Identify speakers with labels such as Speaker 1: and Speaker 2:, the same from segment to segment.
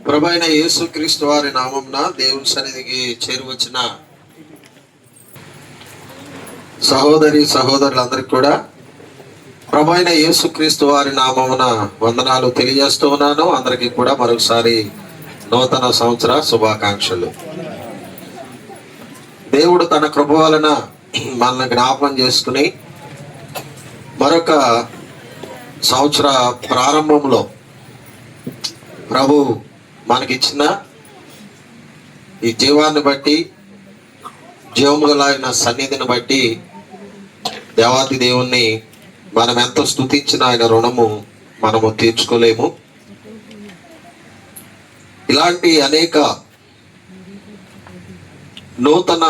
Speaker 1: ప్రభువైన యేసుక్రీస్తు వారి నామమున దేవుని సన్నిధికి చేరువచ్చిన సహోదరి సహోదరులందరికీ కూడా ప్రభువైన యేసుక్రీస్తు వారి నామమున వందనాలు తెలియజేస్తూ ఉన్నాను. అందరికీ కూడా మరొకసారి నూతన సంవత్సర శుభాకాంక్షలు. దేవుడు తన కృప వలన మనల్ని జ్ఞాపకం చేసుకుని మరొక సంవత్సర ప్రారంభంలో ప్రభు మనకిచ్చిన ఈ జీవాన్ని బట్టి, జీవముగలైన సన్నిధిని బట్టి దేవాది దేవుణ్ణి మనం ఎంత స్తుతించిన ఆయన రుణము మనము తీర్చుకోలేము. ఇలాంటి అనేక నూతన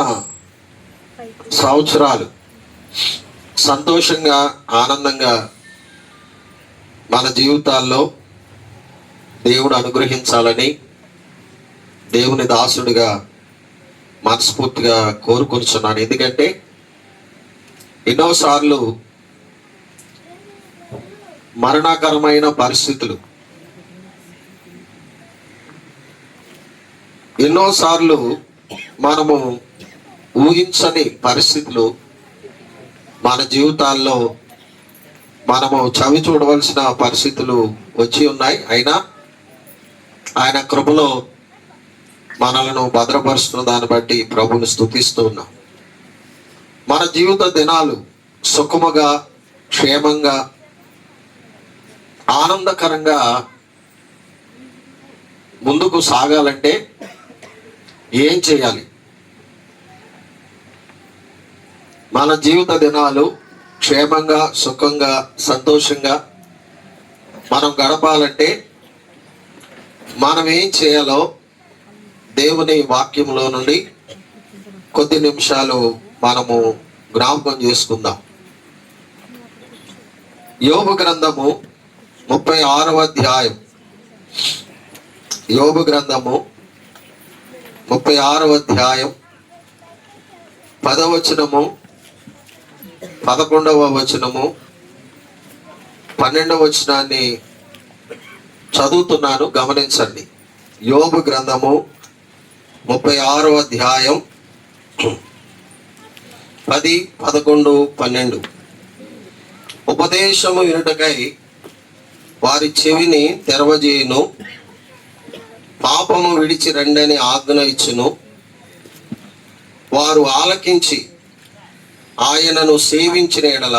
Speaker 1: సంవత్సరాలు సంతోషంగా, ఆనందంగా మన జీవితాల్లో దేవుడు అనుగ్రహించాలని దేవుని దాసుడిగా మనస్ఫూర్తిగా కోరుకొనుచున్నాను. ఎందుకంటే ఎన్నోసార్లు మరణకరమైన పరిస్థితులు, ఎన్నోసార్లు మనము ఊహించని పరిస్థితులు మన జీవితాల్లో మనము చవి చూడవలసిన పరిస్థితులు వచ్చి ఉన్నాయి. అయినా ఆయన కృపలో మనలను భద్రపరుస్తున్న దాన్ని బట్టి ప్రభువుని స్తుతిస్తూ ఉన్నాం. మన జీవిత దినాలు సుఖముగా, క్షేమంగా, ఆనందకరంగా ముందుకు సాగాలంటే ఏం చేయాలి? మన జీవిత దినాలు క్షేమంగా, సుఖంగా, సంతోషంగా మనం గడపాలంటే మనం ఏం చేయాలో దేవుని వాక్యంలో నుండి కొద్ది నిమిషాలు మనము జ్ఞాపకం చేసుకుందాం. యోబు గ్రంథము 36వ అధ్యాయం. యోబు గ్రంథము 36వ అధ్యాయం 10వ వచనము, 11వ వచనము, 12వ వచనాన్ని చదువుతున్నాను, గమనించండి. యోబు గ్రంథము 36వ అధ్యాయం 10, 11, 12. ఉపదేశము వినుటకై వారి చెవిని తెరవజేయును, పాపము విడిచి రండని ఆజ్ఞ ఇచ్చును. వారు ఆలకించి ఆయనను సేవించిన ఎడల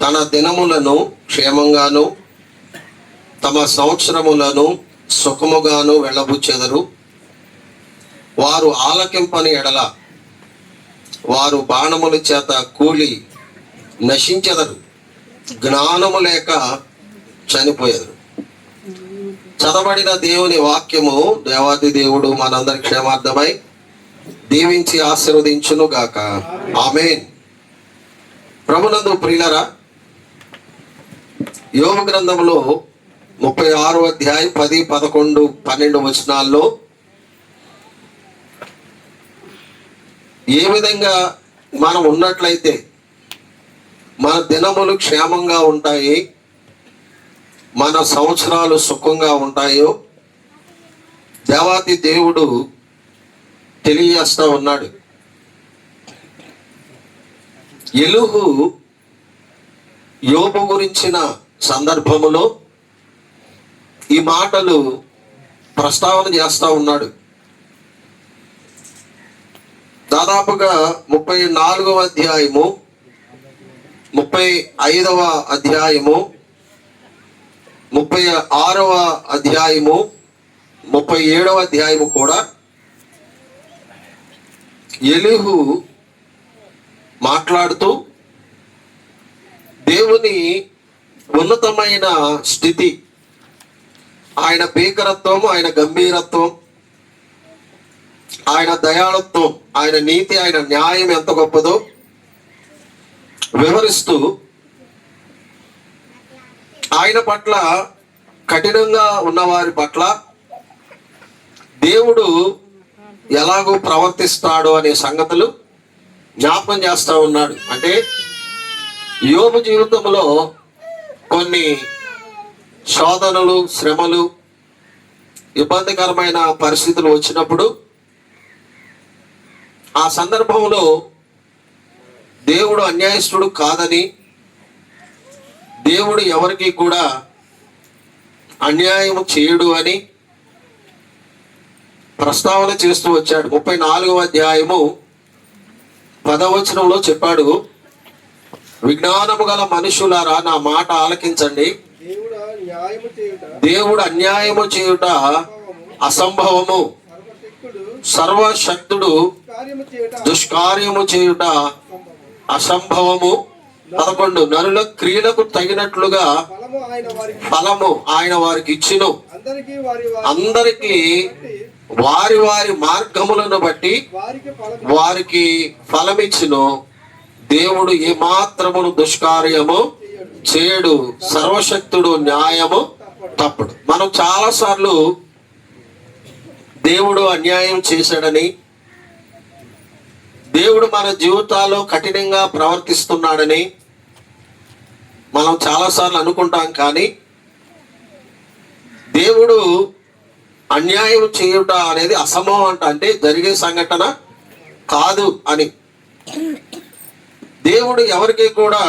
Speaker 1: తన దినములను క్షేమంగాను తమ సంవత్సరములను సుఖముగాను వెళ్ళబుచ్చెదరు. వారు ఆలకింపని ఎడల వారు బాణముల చేత కూలి నశించెదరు, జ్ఞానము లేక చనిపోయేదరు. చదవబడిన దేవుని వాక్యము దేవాది దేవుడు మనందరి క్షేమార్థమై దీవించి ఆశీర్వదించును గాక. ఆమేన్. ప్రభునందు ప్రియులరా, యోబు గ్రంథంలో 36వ అధ్యాయం 10, 11, 12 వచనాల్లో ఏ విధంగా మనం ఉన్నట్లయితే మన దినములు క్షేమంగా ఉంటాయి, మన సంవత్సరాలు సుఖంగా ఉంటాయో దేవాతి దేవుడు తెలియజేస్తూ ఉన్నాడు. ఎలుహు యోబు గురించిన సందర్భములో ఈ మాటలు ప్రస్తావన చేస్తూ ఉన్నాడు. దాదాపుగా 34వ అధ్యాయము, 35వ అధ్యాయము, 36వ అధ్యాయము, 37వ అధ్యాయము కూడా ఎలీహు మాట్లాడుతూ దేవుని ఉన్నతమైన స్థితి, ఆయన భీకరత్వం, ఆయన గంభీరత్వం, ఆయన దయాళత్వం, ఆయన నీతి, ఆయన న్యాయం ఎంత గొప్పదో వివరిస్తూ ఆయన పట్ల, కఠినంగా ఉన్నవారి పట్ల దేవుడు ఎలాగో ప్రవర్తిస్తాడు అనే సంగతులు జ్ఞాపకం చేస్తూ ఉన్నాడు. అంటే యోబు జీవితంలో కొన్ని శోధనలు, శ్రమలు, ఇబ్బందికరమైన పరిస్థితులు వచ్చినప్పుడు ఆ సందర్భంలో దేవుడు అన్యాయస్తుడు కాదని, దేవుడు ఎవరికి కూడా అన్యాయం చేయడు అని ప్రస్తావన చేస్తూ వచ్చాడు. 34వ అధ్యాయము 10వ వచనంలో చెప్పాడు, విజ్ఞానము గల మనుషులారా నా మాట ఆలకించండి, దేవుడు అన్యాయము చేయుట అసంభవము, సర్వశక్తుడు దుష్కార్యము చేయుట అసంభవము. 11 నరుల క్రియలకు తగినట్లుగా ఫలము ఆయన వారికి ఇచ్చును, అందరికీ వారి వారి మార్గములను బట్టి వారికి ఫలమిచ్చును. దేవుడు ఏమాత్రమును దుష్కార్యము చేయడు, సర్వశక్తుడు న్యాయము తప్పడు. మనం చాలా సార్లు దేవుడు అన్యాయం చేశాడని, దేవుడు మన జీవితాల్లో కఠినంగా ప్రవర్తిస్తున్నాడని మనం చాలాసార్లు అనుకుంటాం. కానీ దేవుడు అన్యాయం చేయుట అనేది అసంభవం అంటే జరిగే సంఘటన కాదు అని. దేవుడు ఎవరికి కూడా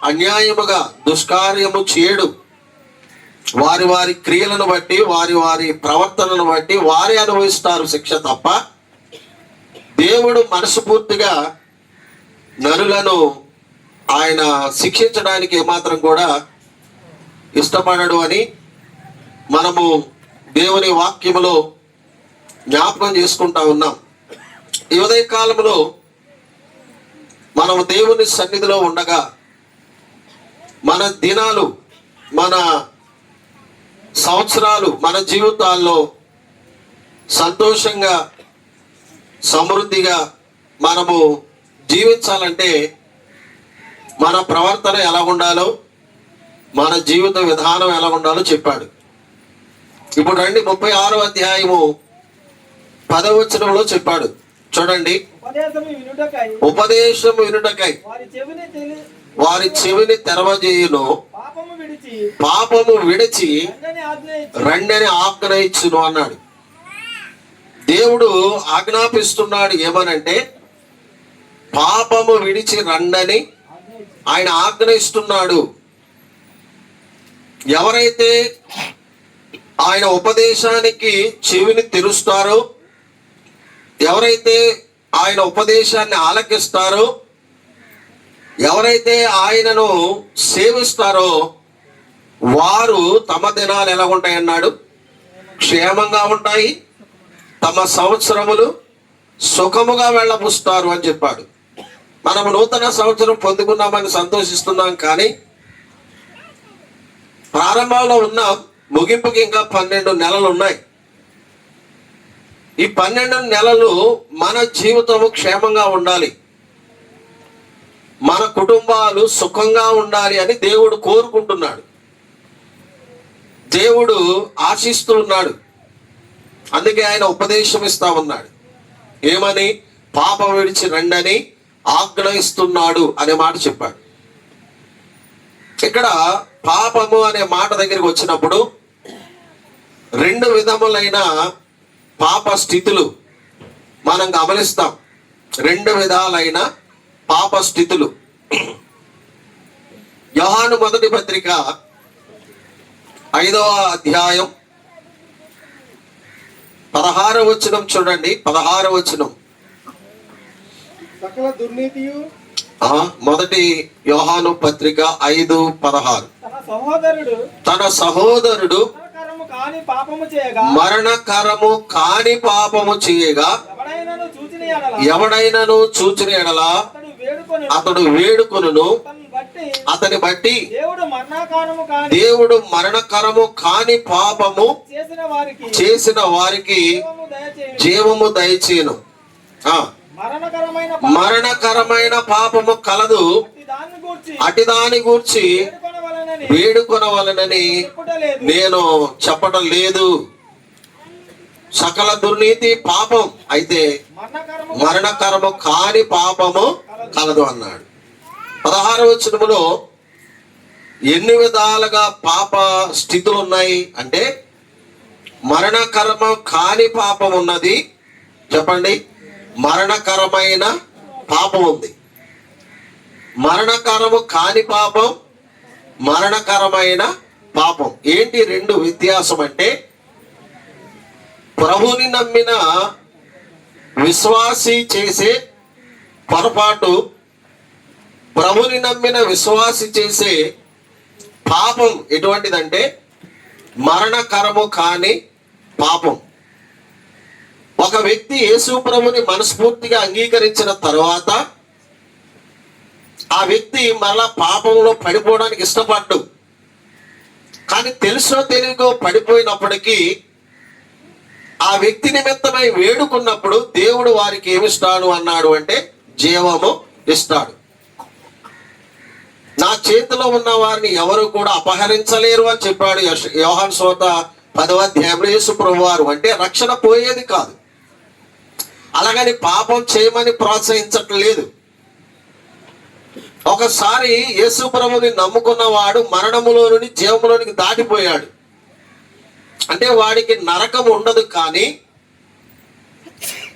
Speaker 1: అన్యాయముగా దుష్కార్యము చేయడు. వారి వారి క్రియలను బట్టి, వారి వారి ప్రవర్తనను బట్టి వారే అనుభవిస్తారు శిక్ష తప్ప, దేవుడు మనస్ఫూర్తిగా నరులను ఆయన శిక్షించడానికి ఏమాత్రం కూడా ఇష్టపడడు అని మనము దేవుని వాక్యములో జ్ఞాపకం చేసుకుంటా ఉన్నాం. ఈ ఉదయ కాలంలో మనము దేవుని సన్నిధిలో ఉండగా మన దినాలు, మన సంవత్సరాలు, మన జీవితాల్లో సంతోషంగా సమృద్ధిగా మనము జీవించాలంటే మన ప్రవర్తన ఎలా ఉండాలో, మన జీవిత విధానం ఎలా ఉండాలో చెప్పాడు. ఇప్పుడు రండి 36వ అధ్యాయము 10వ వచనంలో చెప్పాడు. చూడండి, ఉపదేశము వినుటకై వారి చెవిని తెరవజేయును, పాపము విడిచి రండని ఆజ్ఞయించును అన్నాడు. దేవుడు ఆజ్ఞాపిస్తున్నాడు ఏమనంటే పాపము విడిచి రండని ఆయన ఆజ్ఞయిస్తున్నాడు. ఎవరైతే ఆయన ఉపదేశానికి చెవిని తెరుస్తారో, ఎవరైతే ఆయన ఉపదేశాన్ని ఆలకిస్తారో, ఎవరైతే ఆయనను సేవిస్తారో వారు తమ దినాలు ఎలా ఉంటాయన్నాడు, క్షేమంగా ఉంటాయి, తమ సంవత్సరములు సుఖముగా వెళ్ళబుస్తారు అని చెప్పాడు. మనము నూతన సంవత్సరం పొందుకున్నామని సంతోషిస్తున్నాం, కానీ ప్రారంభంలో ఉన్నాం, ముగింపుకి ఇంకా 12 నెలలు ఉన్నాయి. ఈ 12 నెలలు మన జీవితము క్షేమంగా ఉండాలి, మన కుటుంబాలు సుఖంగా ఉండాలి అని దేవుడు కోరుకుంటున్నాడు, దేవుడు ఆశిస్తూ ఉన్నాడు. అందుకే ఆయన ఉపదేశం ఇస్తా ఉన్నాడు. ఏమని? పాపం విడిచి రండని ఆజ్ఞయిస్తున్నాడు అనే మాట చెప్పాడు. ఇక్కడ పాపము అనే మాట దగ్గరికి వచ్చినప్పుడు 2 విధములైన పాప స్థితులు మనం గమనిస్తాం. 2 విధాలైన పాప స్థితులు. యోహాను మొదటి పత్రిక 5వ అధ్యాయం 16వ వచనం చూడండి. 16వ వచనం,
Speaker 2: సకల దుర్నీతియు,
Speaker 1: మొదటి యోహాను పత్రిక 5:16, తన సహోదరుడు మరణకరము కాని పాపము చేయగా ఎవడైనను చూచిన ఎడల అతడు వేడుకొనును, అతని బట్టి దేవుడు మరణకరము కాని పాపము చేసిన వారికి జీవము దయచేయును. మరణకరమైన పాపము కలదు, అటు దాని గూర్చి వేడుకొనవలనని నేను చెప్పడం లేదు. సకల దుర్నీతి పాపం, అయితే మరణకరము కాని పాపము కలదు అన్నాడు. 16వ వచనములో ఎన్ని విధాలుగా పాప స్థితులు ఉన్నాయి అంటే మరణకరము కాని పాపం ఉన్నది. చెప్పండి, మరణకరమైన పాపం ఉంది. మరణకరము కాని పాపం, మరణకరమైన పాపం. ఏంటి రెండు వ్యత్యాసం అంటే, ప్రభుని నమ్మిన విశ్వాసి చేసే పొరపాటు, ప్రభుని నమ్మిన విశ్వాసి చేసే పాపం ఎటువంటిదంటే మరణకరము కాని పాపం. ఒక వ్యక్తి యేసు ప్రభుని మనస్ఫూర్తిగా అంగీకరించిన తర్వాత ఆ వ్యక్తి మరలా పాపంలో పడిపోవడానికి ఇష్టపడ్డు. కానీ తెలుసో తెలియకో పడిపోయినప్పటికీ ఆ వ్యక్తి నిమిత్తమై వేడుకున్నప్పుడు దేవుడు వారికి ఏమిస్తాడు అన్నాడు అంటే జీవము ఇస్తాడు. నా చేతిలో ఉన్న వారిని ఎవరు కూడా అపహరించలేరు అని చెప్పాడు యోహాను సువార్త 10వ అధ్యాయంలో యేసు ప్రభువారు. అంటే రక్షణ పోయేది కాదు, అలాగని పాపం చేయమని ప్రోత్సహించట్లేదు. ఒకసారి యేసు ప్రభుని నమ్ముకున్నవాడు మరణములో నుండి జీవములోనికి దాటిపోయాడు. అంటే వాడికి నరకం ఉండదు, కానీ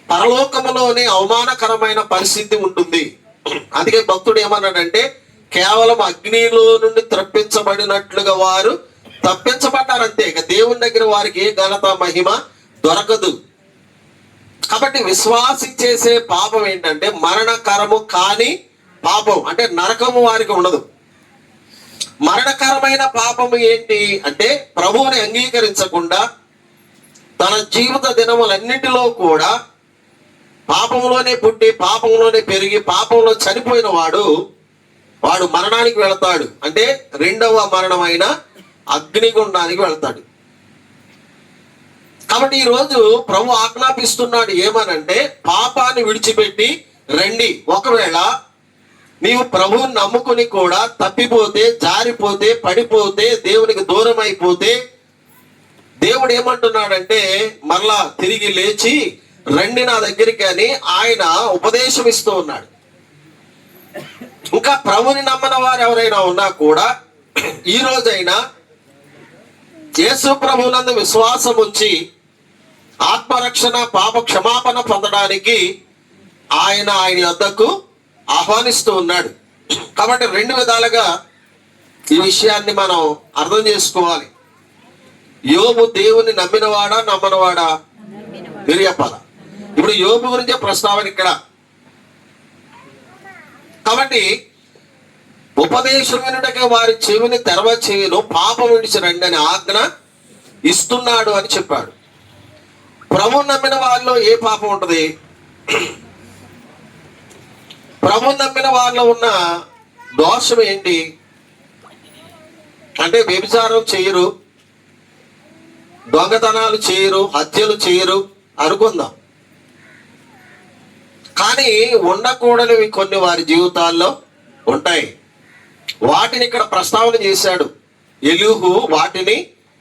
Speaker 1: పరలోకములోనే అవమానకరమైన పరిస్థితి ఉంటుంది. అందుకే భక్తుడు ఏమన్నాడంటే, కేవలం అగ్నిలో నుండి తప్పించబడినట్లుగా వారు తప్పించబడ్డారంతే, ఇక దేవుని దగ్గర వారికి ఏ ఘనత మహిమ దొరకదు. కాబట్టి విశ్వాసి చేసే పాపం ఏంటంటే మరణకరము కాని పాపం, అంటే నరకము వారికి ఉండదు. మరణకరమైన పాపము ఏంటి అంటే ప్రభువుని అంగీకరించకుండా తన జీవిత దినములన్నింటిలో కూడా పాపంలోనే పుట్టి పాపంలోనే పెరిగి పాపంలో చనిపోయిన వాడు మరణానికి వెళతాడు. అంటే రెండవ మరణమైన అగ్నిగుండానికి వెళతాడు. కాబట్టి ఈరోజు ప్రభు ఆజ్ఞాపిస్తున్నాడు ఏమనంటే, పాపాన్ని విడిచిపెట్టి రండి. ఒకవేళ నీవు ప్రభువుని నమ్ముకుని కూడా తప్పిపోతే, జారిపోతే, పడిపోతే, దేవునికి దూరం అయిపోతే దేవుడు ఏమంటున్నాడంటే మరలా తిరిగి లేచి రండి నా దగ్గరికి అని ఆయన ఉపదేశం ఇస్తూ ఉన్నాడు. ఇంకా ప్రభుని నమ్మని వారు ఎవరైనా ఉన్నా కూడా ఈ రోజైనా యేసు ప్రభువునందు విశ్వాసం ఉంచి ఆత్మరక్షణ పాప క్షమాపణ పొందడానికి ఆయన యొద్దకు ఆహ్వానిస్తూ ఉన్నాడు. కాబట్టి రెండు విధాలుగా ఈ విషయాన్ని మనం అర్థం చేసుకోవాలి. యోబు దేవుని నమ్మినవాడా నమ్మనవాడా? మీరు చెప్పాలా? ఇప్పుడు యోబు గురించే ప్రస్తావన ఇక్కడ. కాబట్టి ఉపదేశం వినుటకే వారి చెవిని తెరవచేయును, పాపం విడిచి రండి అని ఆజ్ఞ ఇస్తున్నాడు అని చెప్పాడు. ప్రభు నమ్మిన వారిలో ఏ పాపం ఉంటుంది? ప్రభు నమ్మిన వారిలో ఉన్న దోషం ఏంటి అంటే వ్యభిచారం చేయరు, దొంగతనాలు చేయరు, హత్యలు చేయరు అనుకుందాం. కానీ ఉండకూడనివి కొన్ని వారి జీవితాల్లో ఉంటాయి. వాటిని ఇక్కడ ప్రస్తావన చేశాడు ఎలీహు, వాటిని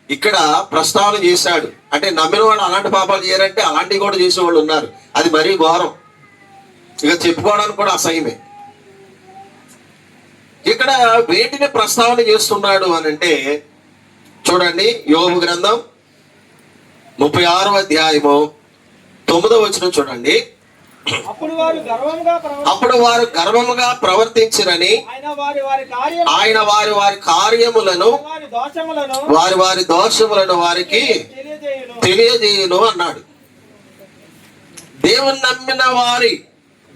Speaker 1: ఇక్కడ ప్రస్తావన చేశాడు. అంటే నమ్మిన వాడు అలాంటి పాపాలు చేయరంటే అలాంటివి కూడా చేసేవాళ్ళు ఉన్నారు. అది మరీ ఘోరం, ఇక చెప్పుకోవడానికి కూడా అసహ్యమే. ఇక్కడ వేటిని ప్రస్తావన చేస్తున్నాడు అని అంటే చూడండి, యోబు గ్రంథం 36వ అధ్యాయము 9వ వచనం చూడండి. అప్పుడు వారు గర్వముగా ప్రవర్తించిరని ఆయన వారి కార్యములను వారి దోషములను వారికి తెలియజేయును అన్నాడు. దేవుని నమ్మిన వారి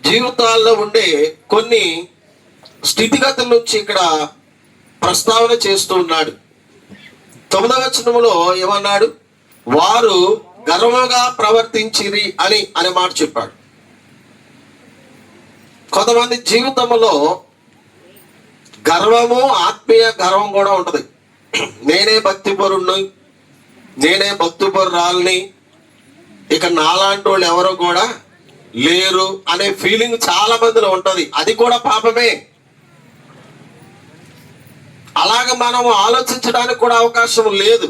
Speaker 1: జీవితాల్లో ఉండే కొన్ని స్థితిగతుల నుంచి ఇక్కడ ప్రస్తావన చేస్తూ ఉన్నాడు. 9వ వచనములో ఏమన్నాడు? వారు గర్వముగా ప్రవర్తించిరి అనే మాట చెప్పాడు. కొంతమంది జీవితంలో గర్వము, ఆత్మీయ గర్వం కూడా ఉంటుంది. నేనే భక్తిపరుణ్ణి, నేనే భక్తిపరురాల్ని, ఇక నాలాంటి వాళ్ళు ఎవరు కూడా లేరు అనే ఫీలింగ్ చాలా మందిలో ఉంటది. అది కూడా పాపమే. అలాగ మనం ఆలోచించడానికి కూడా అవకాశం లేదు.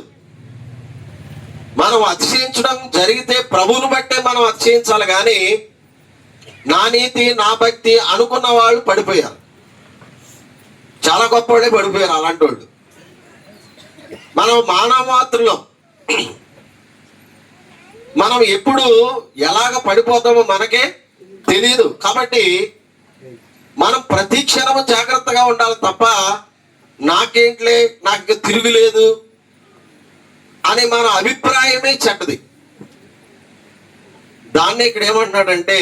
Speaker 1: మనం అతిశయించడం జరిగితే ప్రభువుని బట్టే మనం అతిశయించాలి, కానీ నా నీతి నా భక్తి అనుకున్న వాళ్ళు పడిపోయారు. చాలా గొప్ప వాళ్ళే పడిపోయారు అలాంటి వాళ్ళు. మనం మానవ మాత్రలో మనం ఎప్పుడు ఎలాగ పడిపోతామో మనకే తెలియదు. కాబట్టి మనం ప్రతి క్షణము జాగ్రత్తగా ఉండాలి తప్ప నాకేంట్లే, నాకు తిరుగులేదు అని మన అభిప్రాయమే చెడ్డది. దాన్ని ఇక్కడ ఏమంటున్నాడంటే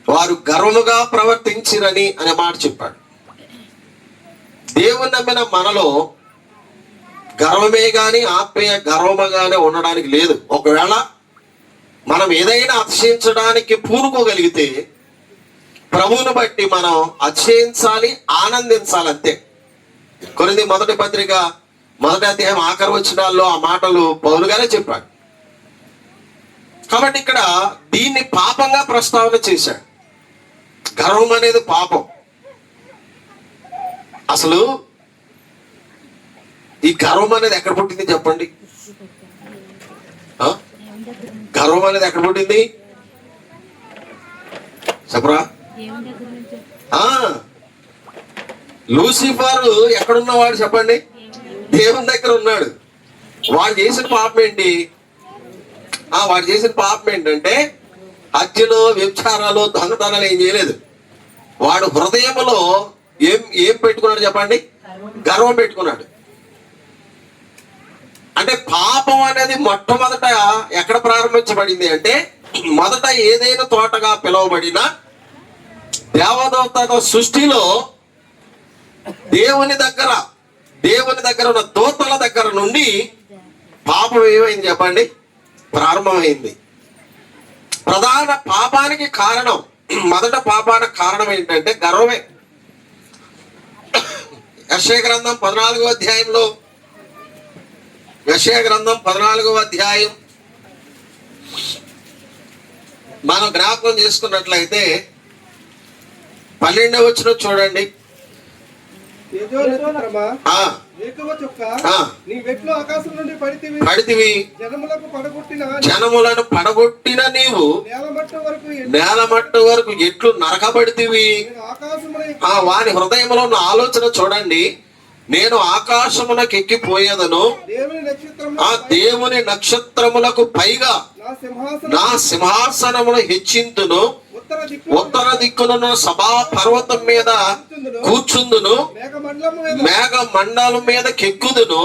Speaker 1: వారు గర్వముగా ప్రవర్తించిరని అనే మాట చెప్పాడు. దేవుని నమ్మిన మనలో గర్వమే గాని ఆత్మీయ గర్వముగానే ఉండడానికి లేదు. ఒకవేళ మనం ఏదైనా అతిశయించడానికి పూనుకోగలిగితే ప్రభువును బట్టి మనం అతిశయించాలి, ఆనందించాలి అంతే. కొరింథీ మొదటి పత్రిక 1వ అధ్యాయం ఆఖరి వచనాల్లో ఆ మాటలు పౌలు గారే చెప్పాడు. కాబట్టి ఇక్కడ దీన్ని పాపంగా ప్రస్తావన చేశాడు. గర్వం అనేది పాపం. అసలు ఈ గర్వం అనేది ఎక్కడ పుట్టింది చెప్పండి? గర్వం అనేది ఎక్కడ పుట్టింది చెప్పరా? లూసిఫర్ ఎక్కడున్నవాడు చెప్పండి? దేవుని దగ్గర ఉన్నాడు. వాడు చేసిన పాపం ఏంటి? వాడు చేసిన పాపం ఏంటంటే హత్యలు, వ్యభిచారాలు, దొంగతనాలు ఏం చేయలేదు. వాడు హృదయంలో ఏం పెట్టుకున్నాడు చెప్పండి? గర్వం పెట్టుకున్నాడు. అంటే పాపం అనేది మొట్టమొదట ఎక్కడ ప్రారంభించబడింది అంటే మొదట ఏదైనా తోటగా పిలువబడిన దేవదూత సృష్టిలో దేవుని దగ్గర ఉన్న దూతల దగ్గర నుండి పాపం ఏమైంది చెప్పండి? ప్రారంభమైంది. ప్రధాన పాపానికి కారణం, మొదట పాపానికి కారణం ఏంటంటే గర్వమే. యెషయా గ్రంథం 14వ అధ్యాయంలో, యెషయా గ్రంథం 14వ అధ్యాయం మనం జ్ఞాపకం చేసుకున్నట్లయితే 12వ వచనం చూడండి. పడితివి, జనములను పడగొట్టిన నీవు నేలమట్టు వరకు ఎట్లు నరకబడితివి. వాని హృదయంలో ఉన్న ఆలోచన చూడండి. నేను ఆకాశమునకు ఎక్కిపోయేదను, ఆ దేవుని నక్షత్రములకు పైగా నా సింహాసనమును హెచ్చింతును, ఉత్తర దిక్కున సభా పర్వతం మీద కూర్చుందును, మేఘ మండలం మీద కెక్కుదును.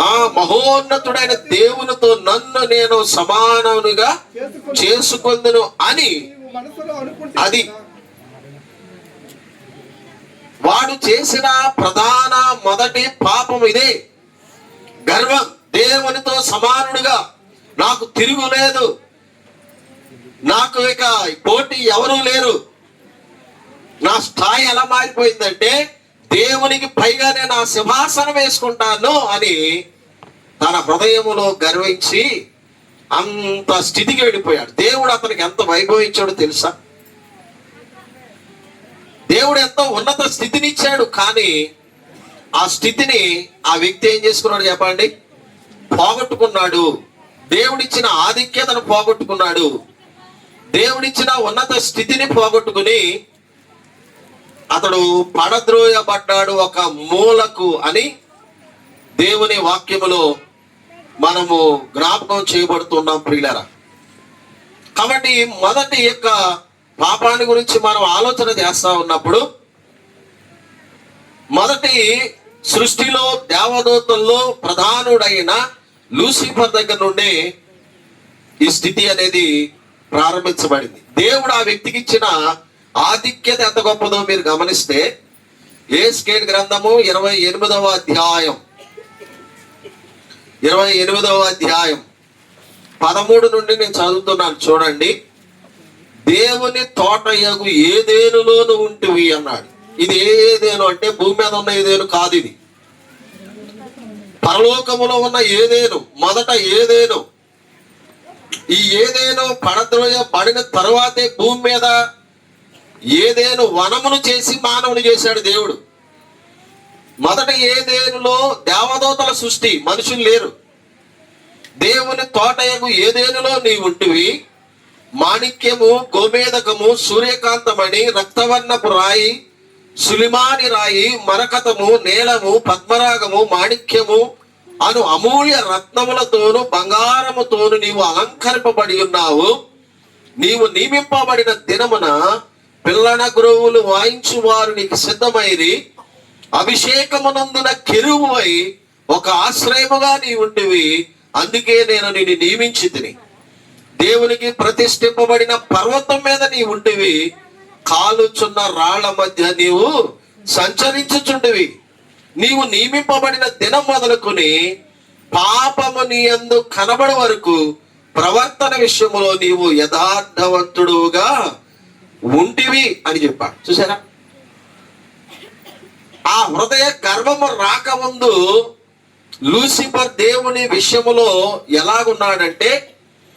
Speaker 1: ఆ మహోన్నతుడైన దేవునితో నన్ను నేను సమానముగా చేసుకుందును అని. అది వాడు చేసిన ప్రధాన మొదటి పాపం ఇదే, గర్వం. దేవునితో సమానుడుగా నాకు తిరుగులేదు, నాకు ఇక పోటీ ఎవరూ లేరు. నా స్థాయి ఎలా మారిపోయిందంటే దేవునికి పైగా నేను ఆ సింహాసనం వేసుకుంటాను అని తన హృదయములో గర్వించి అంత స్థితికి వెళ్ళిపోయాడు. దేవుడు అతనికి ఎంత వైభవించాడో తెలుసా? దేవుడు ఎంతో ఉన్నత స్థితిని ఇచ్చాడు. కానీ ఆ స్థితిని ఆ వ్యక్తి ఏం చేసుకున్నాడు చెప్పండి? పోగొట్టుకున్నాడు. దేవుడిచ్చిన ఆధిక్యతను పోగొట్టుకున్నాడు. దేవుడిచ్చిన ఉన్నత స్థితిని పోగొట్టుకుని అతడు పడద్రోయబడ్డాడు ఒక మూలకు అని దేవుని వాక్యములో మనము జ్ఞాపకం చేయబడుతున్నాం ప్రియులారా. కాబట్టి మొదటి యొక్క పాపాన్ని గురించి మనం ఆలోచన చేస్తా ఉన్నప్పుడు మొదటి సృష్టిలో దేవదూతల్లో ప్రధానుడైన లూసిఫర్ దగ్గర నుండి ఈ స్థితి అనేది ప్రారంభించబడింది. దేవుడు ఆ వ్యక్తికి ఇచ్చిన ఆధిక్యత ఎంత గొప్పదో మీరు గమనిస్తే ఎహెజ్కేలు గ్రంథము 28వ అధ్యాయం 13 నుండి నేను చదువుతున్నాను చూడండి. దేవుని తోటయగు ఏదేనులోను ఉంటివి అన్నాడు. ఇది ఏదేను అంటే భూమి మీద ఉన్న ఏదేను కాదు, ఇది పరలోకములో ఉన్న ఏదేను. మొదట ఏదేను. ఈ ఏదేను పడద్రోయబడిన తరువాతే భూమి మీద ఏదేను వనమును చేసి మానవుని చేశాడు దేవుడు. మొదట ఏదేనులో దేవదూతల సృష్టి, మనుషులు లేరు. దేవుని తోటయగు ఏదేనులో నీ ఉంటివి. మాణిక్యము, గోమేదకము, సూర్యకాంతమణి, రక్తవర్ణపు రాయి, సులిమాని రాయి, మరకతము, నీలము, పద్మరాగము, మాణిక్యము, అను అమూల్య రత్నములతోను బంగారముతోను నీవు అలంకరింపబడి ఉన్నావు. నీవు నియమింపబడిన దినమున పిల్లన గురువులు వాయించు వారు నీకు సిద్ధమైరి. అభిషేకమునందున కెరూబువై ఒక ఆశ్రయముగా నీ ఉంటివి. అందుకే నేను నిన్ను నియమించి తిని. దేవునికి ప్రతిష్ఠింపబడిన పర్వతం మీద నీ ఉంటివి. కాలుచున్న రాళ్ల మధ్య నీవు సంచరించుచుంటివి. నీవు నియమింపబడిన దినం మొదలుకొని పాపము నీ యందు కనబడి వరకు ప్రవర్తన విషయంలో నీవు యథార్థవంతుడుగా ఉంటివి అని చెప్పాడు. చూసారా, ఆ హృదయ గర్వము రాకముందు లూసిఫర్ దేవుని విషయములో ఎలాగున్నాడంటే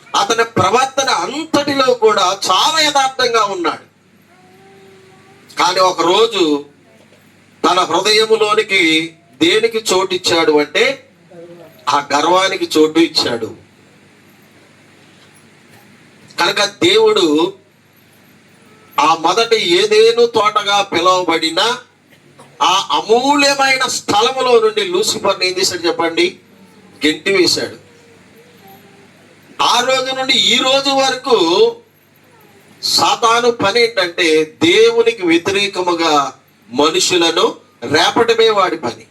Speaker 1: అతని ప్రవర్తన అంతటిలో కూడా చాలా యథార్థంగా ఉన్నాడు. కానీ ఒక రోజు తన హృదయములోనికి దేనికి చోటు ఇచ్చాడు అంటే ఆ గర్వానికి చోటు ఇచ్చాడు. కనుక దేవుడు ఆ మొదటి ఏదేను తోటగా పిలువబడిన ఆ అమూల్యమైన స్థలములో నుండి లూసిఫర్ని ఏం చేశాడు చెప్పండి? గెంటి వేశాడు. ఆ రోజు నుండి ఈ రోజు వరకు సాతాను పని ఏంటంటే దేవునికి వ్యతిరేకముగా మనుషులను రేపటమే వాడి పని.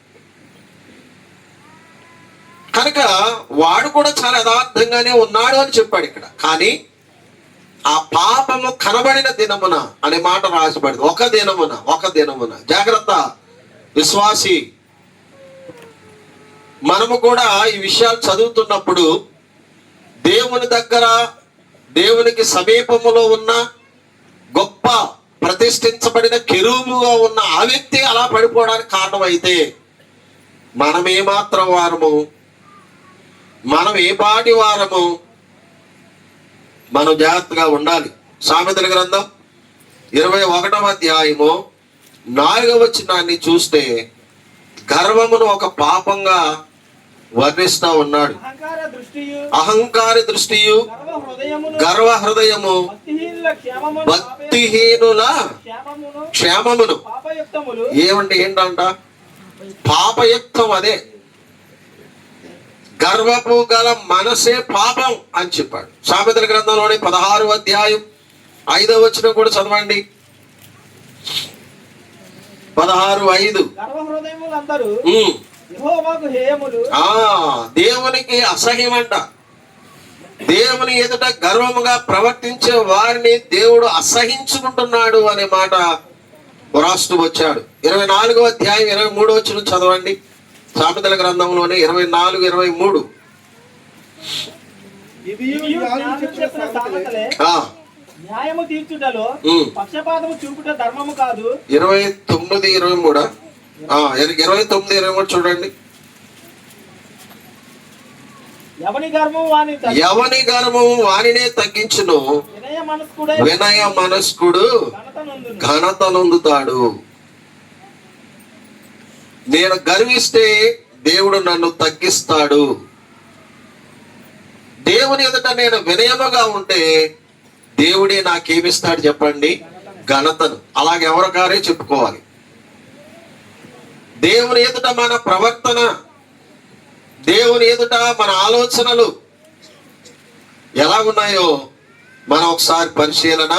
Speaker 1: కనుక వాడు కూడా చాలా యథార్థంగానే ఉన్నాడు అని చెప్పాడు ఇక్కడ. కానీ ఆ పాపము కనబడిన దినమున అనే మాట రాసిపడింది. ఒక దినమున జాగ్రత్త విశ్వాసి. మనము కూడా ఈ విషయాలు చదువుతున్నప్పుడు దేవుని దగ్గర దేవునికి సమీపములో ఉన్న గొప్ప ప్రతిష్ఠించబడిన కెరూబుగా ఉన్న ఆ వ్యక్తి అలా పడిపోవడానికి కారణమైతే మనం ఏమాత్రం వారము, మనం ఏ పాటి వారము, మనం జాగ్రత్తగా ఉండాలి. సామెతల గ్రంథం 21వ అధ్యాయము 4వ వచనాన్ని చూస్తే గర్వమును ఒక పాపంగా వర్ణిస్తా ఉన్నాడు. అహంకార దృష్టియు గర్వ హృదయము భక్తిహీనుల క్షేమమును. ఏమంటే ఏంటంట? పాపయుక్తం. అదే గర్వపు గల మనసే పాపం అని చెప్పాడు. సామెతల గ్రంథంలోని 16వ అధ్యాయం 5వ వచనం కూడా చదవండి. 16:5. దేవునికి అసహ్యమంట. దేవుని ఎదుట గర్వముగా ప్రవర్తించే వారిని దేవుడు అసహించుకుంటున్నాడు అనే మాట రాస్తూ వచ్చాడు. 24వ అధ్యాయం 23వ వచనం చదవండి. సామెతల గ్రంథంలోనే 24-23.
Speaker 2: న్యాయము తీర్చుటలో పక్షపాతము చూపుట ధర్మము కాదు.
Speaker 1: 29-23. 29-23 చూడండి.
Speaker 2: ఎవని గర్వము వానినే తగ్గించును,
Speaker 1: వినయ మనస్కుడు ఘనత నొందుతాడు. నేను గర్విస్తే దేవుడు నన్ను తగ్గిస్తాడు. దేవుని ఎదుట నేను వినయముగా ఉంటే దేవుడే నాకేమిస్తాడు చెప్పండి? ఘనతను. అలాగే ఎవరికారే చెప్పుకోవాలి. దేవుని ఎదుట మన ప్రవర్తన, దేవుని ఎదుట మన ఆలోచనలు ఎలా ఉన్నాయో మనం ఒకసారి పరిశీలన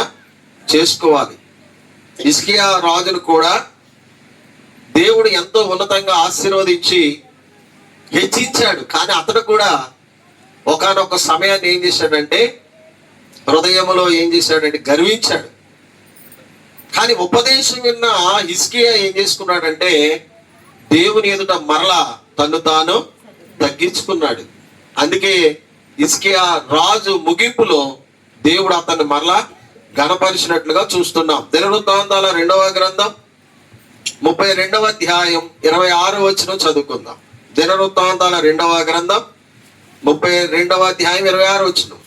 Speaker 1: చేసుకోవాలి. హిజ్కియా రాజును కూడా దేవుడు ఎంతో ఉన్నతంగా ఆశీర్వదించి హెచ్చించాడు. కానీ అతడు కూడా ఒకానొక సమయాన్ని ఏం చేశాడంటే హృదయంలో ఏం చేశాడంటే గర్వించాడు. కానీ ఉపదేశం విన్న హిజ్కియా ఏం చేసుకున్నాడంటే దేవుని ఎదుట మరలా తను తాను తగ్గించుకున్నాడు. అందుకే హిజ్కియా రాజు ముగింపులో దేవుడు అతన్ని మరలా ఘనపరిచినట్లుగా చూస్తున్నాం. దినవృత్తాంతాల 2వ గ్రంథం 32వ అధ్యాయం 26వ వచనం చదువుకుందాం. దినవృత్తాంతాల 2వ గ్రంథం 32వ అధ్యాయం 26వ వచనం.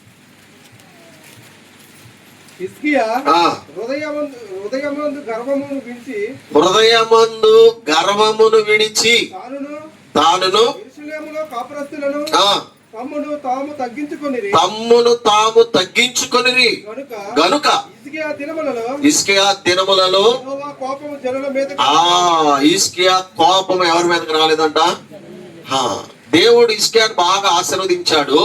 Speaker 3: హిజ్కియా హృదయమందు
Speaker 1: గర్వమును విడిచి తానును
Speaker 3: కాపురస్తులను తమ్మును
Speaker 1: తాము తగ్గించుకొనిరి గనుక హిజ్కియా దినములలో హిజ్కియా కోపం ఎవరి మీదకి రాలేదంట? దేవుడు హిజ్కియాను బాగా ఆశీర్వదించాడు.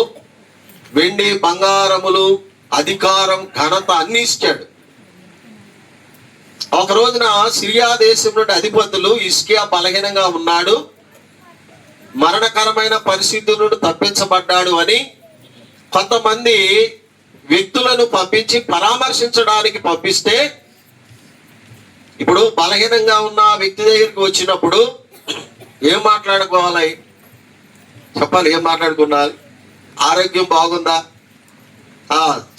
Speaker 1: వెండి బంగారములు, అధికారం, ఘనత అన్ని ఇచ్చాడు. ఒక రోజున సిరియా దేశం నుండి అధిపతులు హిజ్కియా బలహీనంగా ఉన్నాడు, మరణకరమైన పరిస్థితుల నుండి తప్పించబడ్డాడు అని కొంతమంది వ్యక్తులను పంపించి పరామర్శించడానికి పంపిస్తే, ఇప్పుడు బలహీనంగా ఉన్న వ్యక్తి దగ్గరికి వచ్చినప్పుడు ఏం మాట్లాడుకోవాలి చెప్పాలి? ఏం మాట్లాడుకున్నారు? ఆరోగ్యం బాగుందా,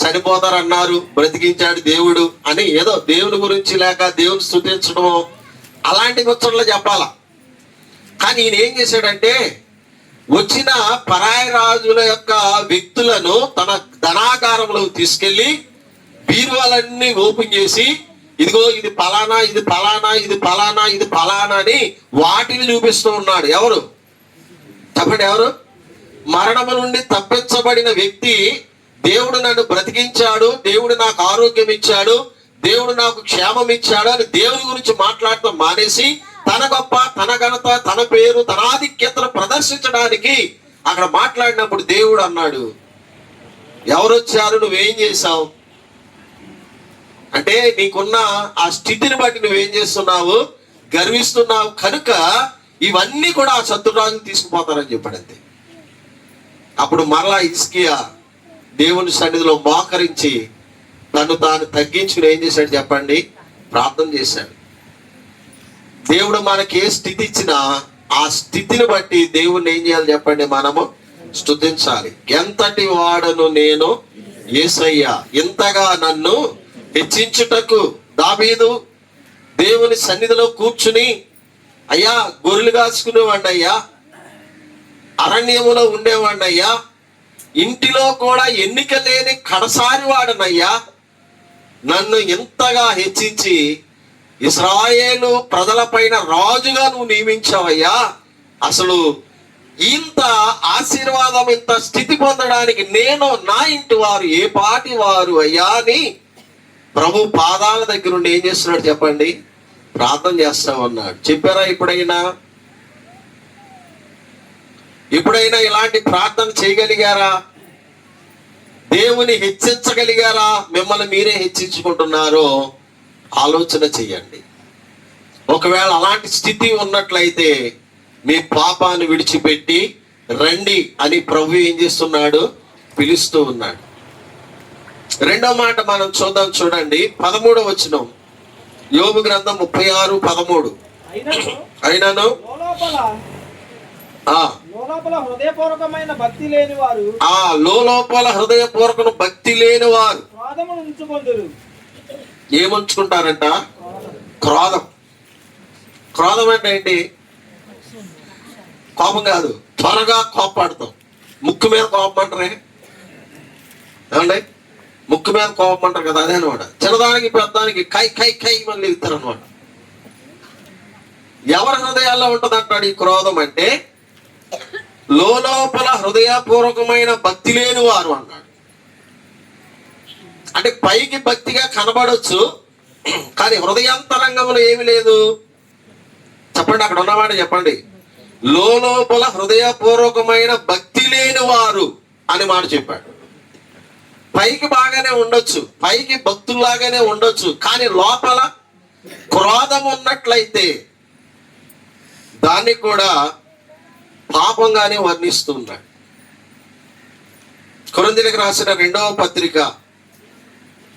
Speaker 1: చనిపోతారన్నారు, బ్రతికించాడు దేవుడు అని ఏదో దేవుని గురించి లేక దేవుని స్తుతించడము అలాంటి ముచ్చట్లు చెప్పాలా. కానీ ఈయన ఏం చేశాడంటే, వచ్చిన పరాయి రాజుల యొక్క వ్యక్తులను తన ధనాగారంలో తీసుకెళ్లి బీరువాలన్నీ ఓపెన్ చేసి, ఇదిగో ఇది ఫలానా, ఇది ఫలానా, ఇది ఫలానా, ఇది ఫలానా అని వాటిని చూపిస్తూ ఉన్నాడు. ఎవరు చెప్పండి? ఎవరు? మరణము నుండి తప్పించబడిన వ్యక్తి, దేవుడు నన్ను బ్రతికించాడు, దేవుడు నాకు ఆరోగ్యం ఇచ్చాడు, దేవుడు నాకు క్షేమం ఇచ్చాడు అని దేవుని గురించి మాట్లాడటం మానేసి తన గొప్ప, తన ఘనత, తన పేరు, తన ఆధిక్యతను ప్రదర్శించడానికి అక్కడ మాట్లాడినప్పుడు దేవుడు అన్నాడు, ఎవరు వచ్చారు, నువ్వేం చేశావు అంటే, నీకున్న ఆ స్థితిని బట్టి నువ్వేం చేస్తున్నావు, గర్విస్తున్నావు కనుక ఇవన్నీ కూడా ఆ శత్రురాజుని తీసుకుపోతారని చెప్పాడు. అంతే. అప్పుడు మరలా హిజ్కియా దేవుని సన్నిధిలో మోకరించి తను తాను తగ్గించుకుని ఏం చేశాడు చెప్పండి? ప్రార్థన చేశాడు. దేవుడు మనకి ఏ స్థితి ఇచ్చినా ఆ స్థితిని బట్టి దేవుణ్ణి ఏం చేయాలి చెప్పండి? మనము స్తుతించాలి. ఎంతటి వాడను నేను యేసయ్యా, ఇంతగా నన్ను హెచ్చించుటకు. దావీదు దేవుని సన్నిధిలో కూర్చుని, అయ్యా గొర్రెలు కాచుకునేవాడిని అయ్యా, అరణ్యములో ఉండేవాడిని అయ్యా, ఇంటిలో కూడా ఎన్నిక లేని కడసారి వాడనయ్యా, నన్ను ఇంతగా హెచ్చించి ఇశ్రాయేలు ప్రజలపైన రాజుగా నువ్వు నియమించావయ్యా, అసలు ఇంత ఆశీర్వాదం, ఇంత స్థితి పొందడానికి నేను, నా ఇంటి వారు ఏ పాటి వారు అయ్యా అని ప్రభు పాదాల దగ్గర నుండి ఏం చేస్తున్నాడు చెప్పండి? ప్రార్థన చేస్తా ఉన్నాడు. చెప్పారా ఎప్పుడైనా ఇలాంటి ప్రార్థన చేయగలిగారా? దేవుని హెచ్చించగలిగారా? మిమ్మల్ని మీరే హెచ్చించుకుంటున్నారో ఆలోచన చెయ్యండి. ఒకవేళ అలాంటి స్థితి ఉన్నట్లయితే మీ పాపాన్ని విడిచిపెట్టి రండి అని ప్రభు ఏం చేస్తున్నాడు? పిలుస్తూ ఉన్నాడు. రెండో మాట మనం చూడండి, 13వ వచనం, యోబు గ్రంథం 36:13. అయినను
Speaker 2: హృదయపూర్వకమైన భక్తి లేని వారు,
Speaker 1: లోపల హృదయపూర్వక భక్తి లేని వారు ఏముంచుకుంటారంట? క్రోధం. క్రోధం అంటే ఏంటి? కోపం కాదు, త్వరగా కోపపడతాం. ముక్కు మీద కోపం అంటారే ఏమండి? ముక్కు మీద కోపం అంటారు కదా, అదే అనమాట. చిన్నదానికి పెద్దానికి కై కై కై మళ్ళీ ఇస్తారు అనమాట. ఎవరి హృదయాల్లో ఉంటుంది అంటాడు ఈ క్రోధం అంటే? లోపల హృదయపూర్వకమైన భక్తి లేని వారు అన్నాడు. అంటే పైకి భక్తిగా కనబడొచ్చు, కానీ హృదయాంతరంగంలో ఏమి లేదు. చెప్పండి, అక్కడ ఉన్నమాట చెప్పండి. లోపల హృదయపూర్వకమైన భక్తి లేని వారు అని మాట చెప్పాడు. పైకి బాగానే ఉండొచ్చు, పైకి భక్తుల్లాగానే ఉండొచ్చు, కానీ లోపల క్రోధం ఉన్నట్లయితే దాన్ని కూడా పాపంగానే వర్ణిస్తున్నాడు. కొరింథీయులకు రాసిన 2వ పత్రిక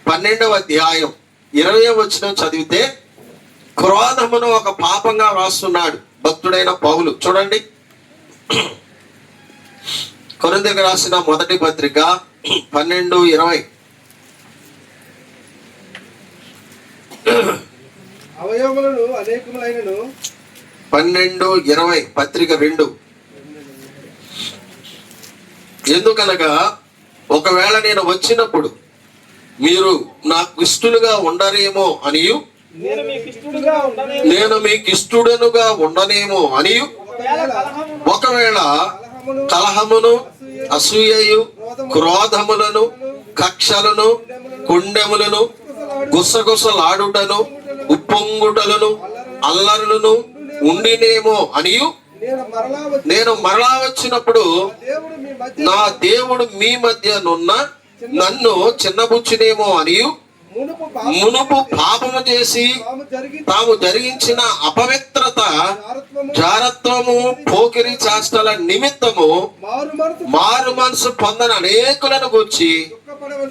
Speaker 1: 12వ అధ్యాయం 20వ వచనం చదివితే క్రోధమును ఒక పాపంగా రాస్తున్నాడు భక్తుడైన పౌలు. చూడండి, కొరింథీయులకు రాసిన మొదటి పత్రిక 12:20.
Speaker 3: అవయవములను అనేకములైనను
Speaker 1: 12:20 పత్రిక 2. ఎందుకనగా ఒకవేళ నేను వచ్చినప్పుడు మీరు నాకు ఇష్టలుగా ఉండరేమో అనియు, నేను మీకు ఇష్టడుగా ఉండనేమో అనియు, ఒకవేళ కలహమును, అసూయయు, క్రోధములను, కక్షలను, కుండెములను, గుసగుసలాడుటను, ఉప్పొంగుటలను, అల్లరులను ఉండినేమో అనియు
Speaker 3: నేను మరలా వచ్చినప్పుడు
Speaker 1: వచ్చినప్పుడు
Speaker 3: నా దేవుడు మీ మధ్య
Speaker 1: నా దేవుడు మీ మధ్య నన్ను చిన్నబుచ్చునేమో అని మునుపు పాపము చేసి తాము జరిగించిన అపవిత్రత జారత్వము పోకిరి చేష్టల నిమిత్తము మారు మనసు పొందని అనేకులను గూర్చి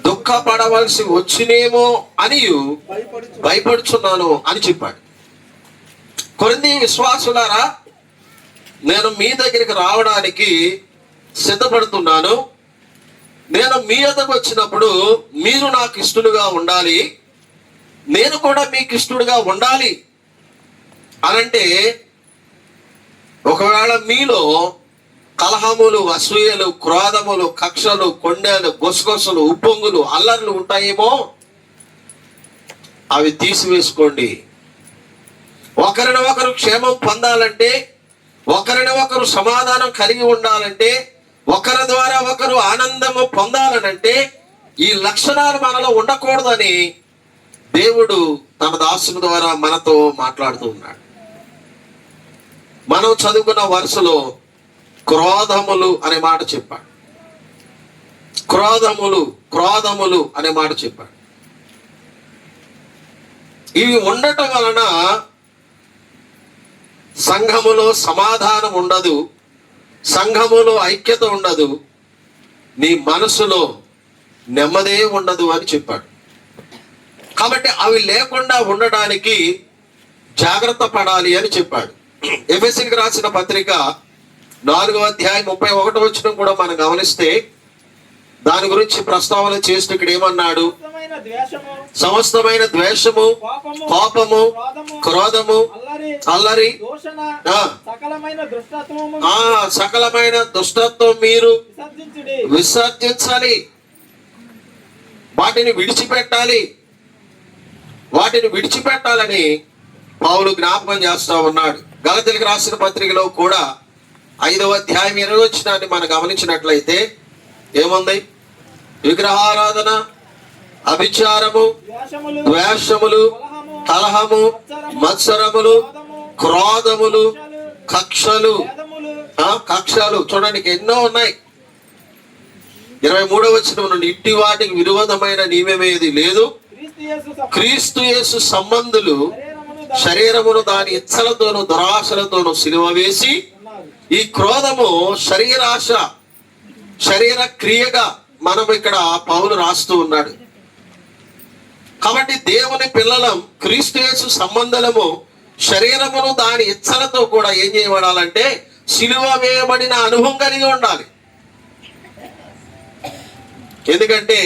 Speaker 1: దుఃఖపడవలసి వచ్చినేమో అని భయపడుచున్నాను అని చెప్పాడు. కొరింథీ విశ్వాసులారా, నేను మీ దగ్గరికి రావడానికి సిద్ధపడుతున్నాను. నేను మీ వద్దకు వచ్చినప్పుడు మీరు నాకు ఇష్టలుగా ఉండాలి, నేను కూడా మీకు ఇష్టడుగా ఉండాలి అనంటే, ఒకవేళ మీలో కలహములు, అసూయలు, క్రోధములు, కక్షలు, కొండెలు, గొసగొసలు, ఉప్పొంగులు, అల్లర్లు ఉంటాయేమో అవి తీసివేసుకోండి. ఒకరిని ఒకరు క్షేమం పొందాలంటే, ఒకరిని ఒకరు సమాధానం కలిగి ఉండాలంటే, ఒకరి ద్వారా ఒకరు ఆనందము పొందాలనంటే ఈ లక్షణాలు మనలో ఉండకూడదని దేవుడు తన దాసుల ద్వారా మనతో మాట్లాడుతూ ఉన్నాడు. మనం చదువుకున్న వరుసలో క్రోధములు అనే మాట చెప్పాడు. క్రోధములు అనే మాట చెప్పాడు. ఇవి ఉండటం వలన సంఘములో సమాధానం ఉండదు, సంఘములో ఐక్యత ఉండదు, నీ మనసులో నెమ్మదే ఉండదు అని చెప్పాడు. కాబట్టి అవి లేకుండా ఉండడానికి జాగ్రత్త పడాలి అని చెప్పాడు. ఎఫెసీయులకు రాసిన పత్రిక 4వ అధ్యాయం 31వ వచనం కూడా మనం గమనిస్తే దాని గురించి ప్రస్తావన చేస్తూ ఇక్కడ ఏమన్నాడు? సమస్తమైన ద్వేషము, కోపము, క్రోధము, అల్లరి, సకలమైన దుష్టత్వం మీరు విసర్జించాలి. వాటిని విడిచిపెట్టాలని పౌలు జ్ఞాపకం చేస్తా ఉన్నాడు. గలతీయులకు రాసిన పత్రికలో కూడా 5వ అధ్యాయం 20వ వచనాన్ని మనం గమనించినట్లయితే ఏముంది? విగ్రహారాధన, అభిచారము, ద్వేషములు, కలహము, మత్సరములు, క్రోధములు, కక్షలు చూడండి ఎన్నో ఉన్నాయి. 23వ వచనం నుండి, ఇట్టి వాటికి విరోధమైన నియమమేది లేదు, క్రీస్తు యేసు సంబంధులు శరీరమును దాని ఇచ్చలతోను దురాశలతోను సిలువ వేసి, ఈ క్రోధము శరీరాశ, శరీర క్రియగా మనం ఇక్కడ పౌలు రాస్తూ ఉన్నాడు. కాబట్టి దేవుని పిల్లలం, క్రీస్తు యేసు సంబంధము శరీరమును దాని ఇచ్చలతో కూడా ఏం చేయబడాలంటే సిలువ వేయబడిన అనుభవం కలిగి ఉండాలి. ఎందుకంటే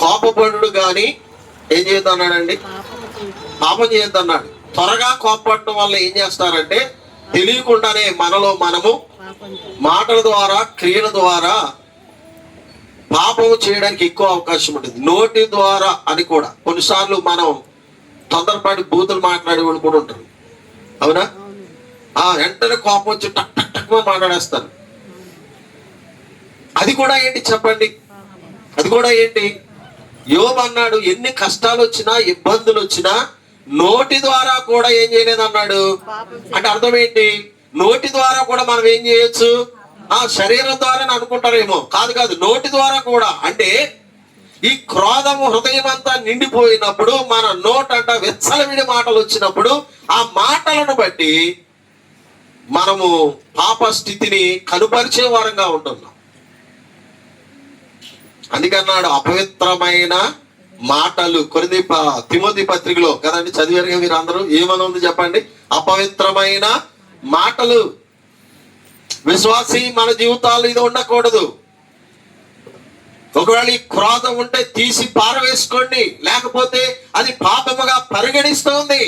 Speaker 1: కోపపడు కానీ ఏం చేయొద్దన్నాడండి? పాపం చేయొద్దన్నాడు. త్వరగా కోపపడటం వల్ల ఏం చేస్తారంటే తెలియకుండానే మనలో మనము మాటల ద్వారా, క్రియల ద్వారా పాపము చేయడానికి ఎక్కువ అవకాశం ఉంటుంది. నోటి ద్వారా అని కూడా కొన్నిసార్లు మనం తొందరపాటి బూతులు మాట్లాడే వాళ్ళు కూడా ఉంటారు. అవునా? వెంటనే కోపం వచ్చి టక్ టక్ టక్ మాట్లాడేస్తారు. అది కూడా ఏంటి చెప్పండి? అది కూడా ఏంటి? యోబు అన్నాడు, ఎన్ని కష్టాలు వచ్చినా, ఇబ్బందులు వచ్చినా నోటి ద్వారా కూడా ఏం చేయలేదు అన్నాడు. అంటే అర్థం ఏంటి? నోటి ద్వారా కూడా మనం ఏం చేయొచ్చు? శరీరం ద్వారా అనుకుంటారేమో, కాదు, నోటి ద్వారా కూడా. అంటే ఈ క్రోధము హృదయం అంతా నిండిపోయినప్పుడు, మన నోటంట విచ్చలవిడి మాటలు వచ్చినప్పుడు, ఆ మాటలను బట్టి మనము పాప స్థితిని కనుపరిచే వారంగా ఉంటున్నాం. అందుకన్నాడు అపవిత్రమైన మాటలు. తిమోతి పత్రికలో కదండి, చదివారుగా మీరు అందరూ. ఏమని ఉంది చెప్పండి? అపవిత్రమైన మాటలు. విశ్వాసి మన జీవితాలు ఇది ఉండకూడదు. ఒకవేళ ఈ క్రోధం ఉంటే తీసి పారవేసుకోండి, లేకపోతే అది పాపముగా పరిగణిస్తుంది.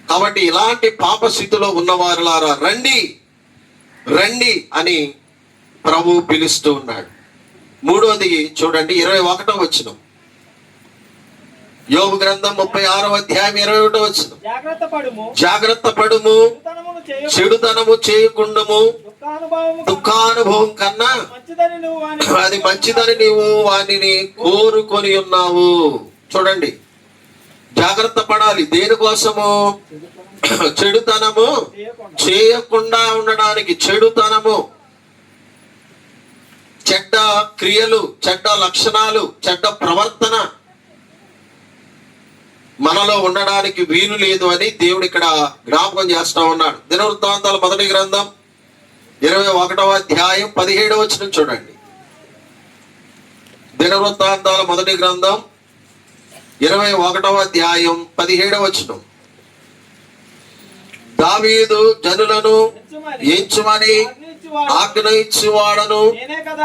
Speaker 1: కాబట్టి ఇలాంటి పాప స్థితిలో ఉన్నవారులారా రండి అని ప్రభు పిలుస్తూ ఉన్నాడు. మూడోది చూడండి, 21వ వచనం. యోబు గ్రంథం 36వ అధ్యాయం 21వ వచనం. జాగ్రత్త పడుము, చెడుతనము చేయకుండము, దుఃఖానుభవం కన్నా అది మంచిదని నీవు వానిని కోరుకొని ఉన్నావు. చూడండి, జాగ్రత్త పడాలి. దేనికోసము? చెడుతనము
Speaker 2: చేయకుండా
Speaker 1: చేయకుండా ఉండడానికి. చెడుతనము, చెడ్డ క్రియలు, చెడ్డ లక్షణాలు, చెడ్డ ప్రవర్తన మనలో ఉండడానికి వీలు లేదు అని దేవుడు ఇక్కడ జ్ఞాపకం చేస్తా ఉన్నాడు. దినవృత్తాంతాల మొదటి గ్రంథం 21వ అధ్యాయం 17వ వచనం చూడండి. దినవృత్తాంతాల మొదటి గ్రంథం 21వ అధ్యాయం 17వ వచనం. దావీదు జనులను ఎంచుమని ఆజ్ఞ ఇచ్చువాడను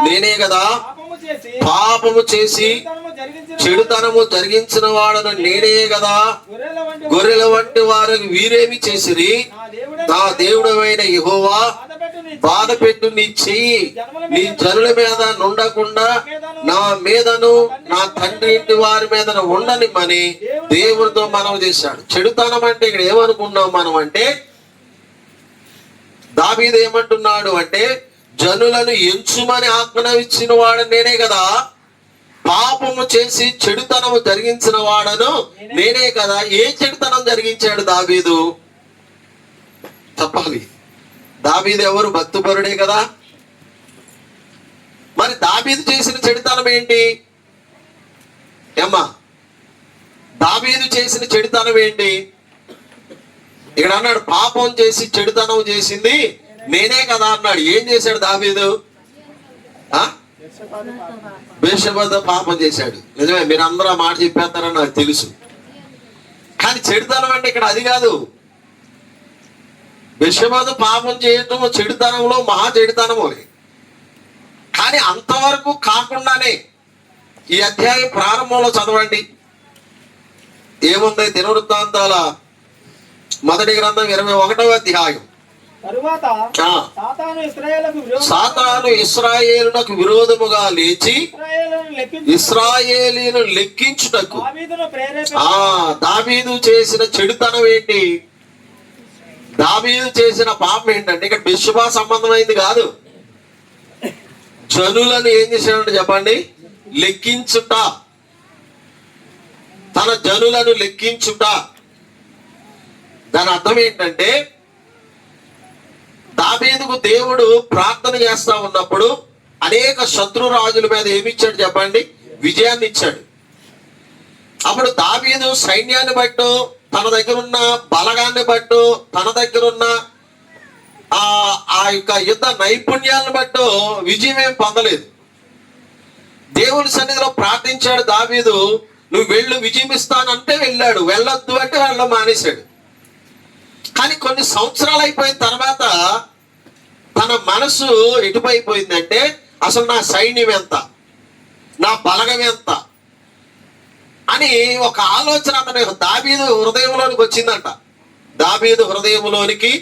Speaker 1: నేనే కదా, పాపము చేసి చెడుతనము జరిగించిన వాడను నేనే కదా, గొర్రెల వంటి వారు వీరేమి చేసిరి, నా దేవుడైన యెహోవా బాధపెట్టు నీ చెయ్యి నీ జనుల మీద నుండకుండా నా మీదను నా తండ్రి ఇంటి వారి మీద ఉండనిమ్మని దేవుడితో మనవి చేశాడు. చెడుతనం అంటే ఇక్కడ ఏమనుకున్నాం మనం అంటే, దావీదు ఏమంటున్నాడు అంటే, జనులను ఎంచుమని ఆజ్ఞ ఇచ్చిన వాడు నేనే కదా, పాపము చేసి చెడుతనము జరిగించిన వాడను నేనే కదా. ఏ చెడుతనం జరిగించాడు దావీదు? చెప్పాలి. దావీదు ఎవరు? భక్తిపరుడే కదా. మరి దావీదు చేసిన చెడుతనం ఏంటి ఏమ్మా? దావీదు చేసిన చెడుతనం ఏంటి? ఇక్కడ అన్నాడు పాపం చేసి చెడుతనం చేసింది నేనే కదా అన్నాడు. ఏం చేశాడు దావీదు? బెత్షెబతో పాపం చేశాడు. నిజమే, మీరు అందరూ ఆ మాట చెప్పేస్తారని నాకు తెలుసు. కానీ చెడుతనం అంటే ఇక్కడ అది కాదు. బెత్షెబతో పాపం చేయటం చెడుతనంలో మహా చెడుతనము. కానీ అంతవరకు కాకుండానే ఈ అధ్యాయం ప్రారంభంలో చదవండి ఏముంది. దినవృత్తాంతాల మొదటి గ్రంథం 21వ అధ్యాయం.
Speaker 2: తరువాత
Speaker 1: సాతాను ఇశ్రాయేలునకు విరోధముగా లేచి ఇశ్రాయేలీను లెక్కించుటకు. దావీదు చేసిన చెడుతనం ఏంటి? దావీదు చేసిన పాపం ఏంటంటే ఇక్కడ బెత్షెబా సంబంధమైంది కాదు. జనులను ఏం చేశాడంటే చెప్పండి, లెక్కించుట. తన జనులను లెక్కించుట. దాని అర్థం ఏంటంటే, దావీదుకు దేవుడు ప్రార్థన చేస్తా ఉన్నప్పుడు అనేక శత్రు రాజుల మీద ఏమిచ్చాడు చెప్పండి? విజయాన్ని ఇచ్చాడు. అప్పుడు దావీదు సైన్యాన్ని బట్టు, తన దగ్గర ఉన్న బలగాన్ని బట్టు, తన దగ్గర ఉన్న ఆ యొక్క యుద్ధ నైపుణ్యాలను బట్టు విజయం ఏం పొందలేదు. దేవుని సన్నిధిలో ప్రార్థించాడు దావీదు, నువ్వు వెళ్ళు విజయం ఇస్తానంటే వెళ్ళాడు, వెళ్ళొద్దు అంటే వెళ్ళడం మానేశాడు. కానీ కొన్ని సంవత్సరాలు అయిపోయిన తర్వాత తన మనసు ఎటుపైపోయిందంటే, అసలు నా సైన్యం ఎంత, నా బలగం ఎంత అని ఒక ఆలోచన అతని దావీదు హృదయంలోనికి వచ్చిందంట. దావీదు హృదయంలోనికి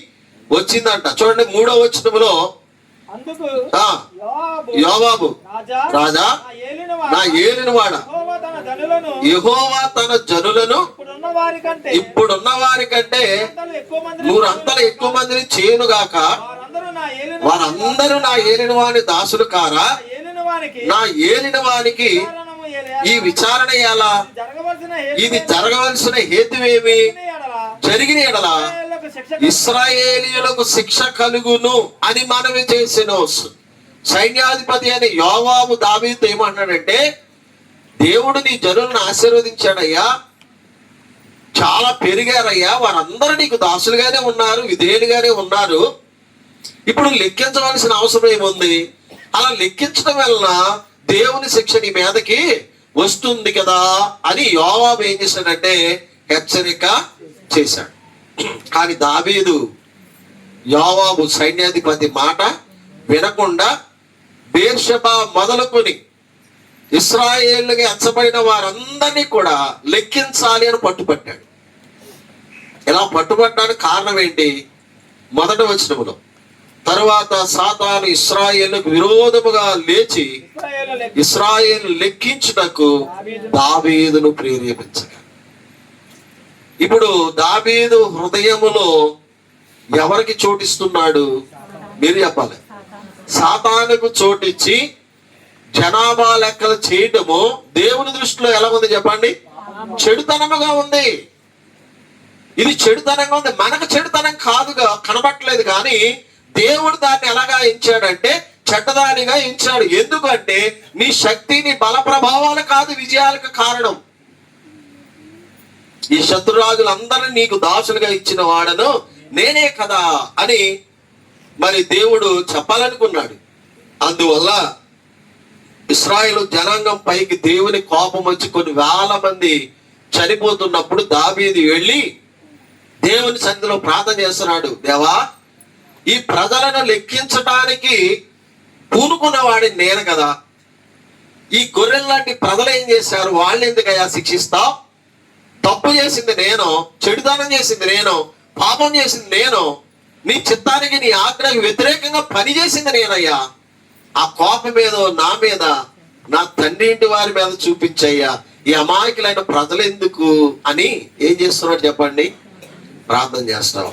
Speaker 1: వచ్చిందంట. చూడండి 3వ వచనములో, యోవాబు రాజా నా ఏలినవాడ యెహోవా తన జనులను ఇప్పుడున్న వారి కంటే 100 అంతలు ఎక్కువ మందిని చేయునుగాక, వారందరూ నా ఏలిన వాని దాసులు కారా, నా ఏలిన వానికి ఈ విచారణ ఎలా, ఇది జరగవలసిన హేతువేమి, జరిగిన ఎడల ఇశ్రాయేలీయులకు శిక్ష కలుగును అని మనవి చేసిన సైన్యాధిపతి అని యోవాబు దావీదుతో ఏమంటున్నాడంటే, దేవుడు నీ జనులను ఆశీర్వదించాడయ్యా, చాలా పెరిగారయ్యా, వారందరూ నీకు దాసులుగానే ఉన్నారు, విధేయులుగానే ఉన్నారు, ఇప్పుడు లెక్కించవలసిన అవసరం ఏముంది? అలా లెక్కించడం వలన దేవుని శిక్ష నీ మీదకి వస్తుంది కదా అని యోవాబు ఏం చేశాడంటే హెచ్చరిక చేశాడు. కానీ దావీదు యోవాబు సైన్యాధిపతి మాట వినకుండా బేర్షెబా మొదలుకొని ఇశ్రాయేలుగా ఎంచబడిన వారందరినీ కూడా లెక్కించాలి అని పట్టుపట్టాడు. ఇలా పట్టుబట్టడానికి కారణం ఏంటి? మొదటి వచనములో, తరువాత సాతాను ఇశ్రాయేలుకు విరోధముగా లేచి ఇశ్రాయేలు లెక్కించుటకు దావీదును ప్రేరేపించగా. ఇప్పుడు దావీదు హృదయములో ఎవరికి చోటిస్తున్నాడు? మీరు చెప్పాలి. సాతానుకు చోటిచ్చి జనాభా లెక్కలు చేయటము దేవుని దృష్టిలో ఎలా ఉంది చెప్పండి? చెడుతనముగా ఉంది. ఇది చెడుతనంగా ఉంది. మనకు చెడుతనం కాదుగా, కనబట్టలేదు, కానీ దేవుడు దాన్ని ఎలాగా ఎంచాడంటే చెడ్డదానిగా ఎంచాడు. ఎందుకంటే నీ శక్తి, నీ బల ప్రభావాలు కాదు విజయాలకు కారణం. ఈ శత్రురాజులందరినీ నీకు దాసులుగా ఇచ్చిన వాడను నేనే కదా అని మరి దేవుడు చెప్పాలనుకున్నాడు. అందువల్ల ఇశ్రాయేలు జనాంగం పైకి దేవుని కోపం వచ్చి కొన్ని వేల మంది చనిపోతున్నప్పుడు దావీదు వెళ్ళి దేవుని సన్నిధిలో ప్రార్థన చేస్తున్నాడు. దేవా, ఈ ప్రజలను లెక్కించడానికి పూనుకున్న వాడిని నేను కదా, ఈ గొర్రెల లాంటి ప్రజలు ఏం చేశారు, వాళ్ళని ఎందుకయ్యా శిక్షిస్తావు? తప్పు చేసింది నేను, చెడుతనం చేసింది నేను, పాపం చేసింది నేను, నీ చిత్తానికి నీ ఆజ్ఞకు వ్యతిరేకంగా పని చేసింది నేనయ్యా. ఆ కోపం మీద నా మీద, నా తండ్రి ఇంటి వారి మీద చూపించయ్యా. ఈ అమాయకులైన ప్రజలు ఎందుకు అని ఏం చేస్తున్నాడు చెప్పండి? ప్రార్థన చేస్తాం.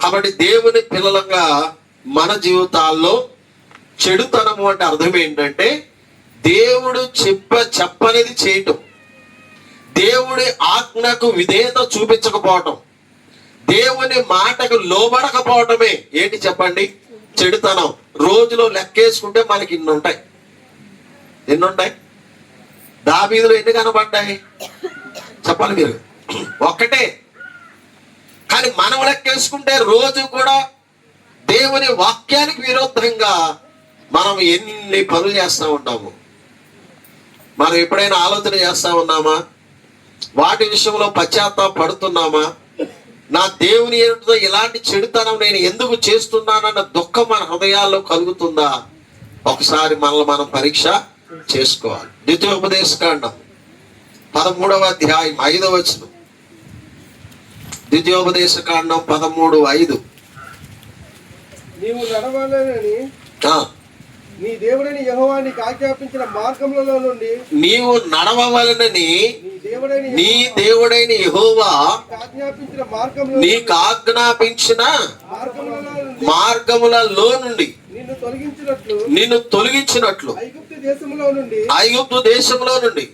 Speaker 1: కాబట్టి దేవుని పిల్లలుగా మన జీవితాల్లో చెడుతనము అంటే అర్థం ఏంటంటే దేవుడు చెప్పనేది చేయటం, దేవుడి ఆజ్ఞకు విధేయత చూపించకపోవటం, దేవుని మాటకు లోబడకపోవటమే ఏంటి చెప్పండి? చెడుతనం. రోజులో లెక్కేసుకుంటే మనకి ఇన్ని ఉంటాయి. దావీదులో ఎన్ని కనబడ్డాయి చెప్పాలి మీరు? ఒక్కటే. కానీ మనం లెక్కేసుకుంటే రోజు కూడా దేవుని వాక్యానికి విరుద్ధంగా మనం ఎన్ని పనులు చేస్తూ ఉంటాము. మనం ఎప్పుడైనా ఆలోచన చేస్తా ఉన్నామా? వాటి విషయంలో పశ్చాత్తాపడుతున్నామా? నా దేవుని ఎదుట ఇలాంటి చెడుతనం నేను ఎందుకు చేస్తున్నానన్న దుఃఖం మన హృదయాల్లో కలుగుతుందా? ఒకసారి మనల్ని మనం పరీక్ష చేసుకోవాలి. ద్వితీయోపదేశకాండం 13వ అధ్యాయం 5వ వచనం. ద్వితీయోపదేశకాండం 13:5.
Speaker 2: నీవు నడవాలని నీ దేవుడైన యెహోవా నీకు ఆజ్ఞాపించిన మార్గములలో నుండి
Speaker 1: నీవు నడవవలనని నీ దేవుడైన యెహోవా నీకు ఆజ్ఞాపించిన మార్గములలో నుండి నిన్ను తొలగించినట్లు ఐగుప్తు దేశంలో నుండి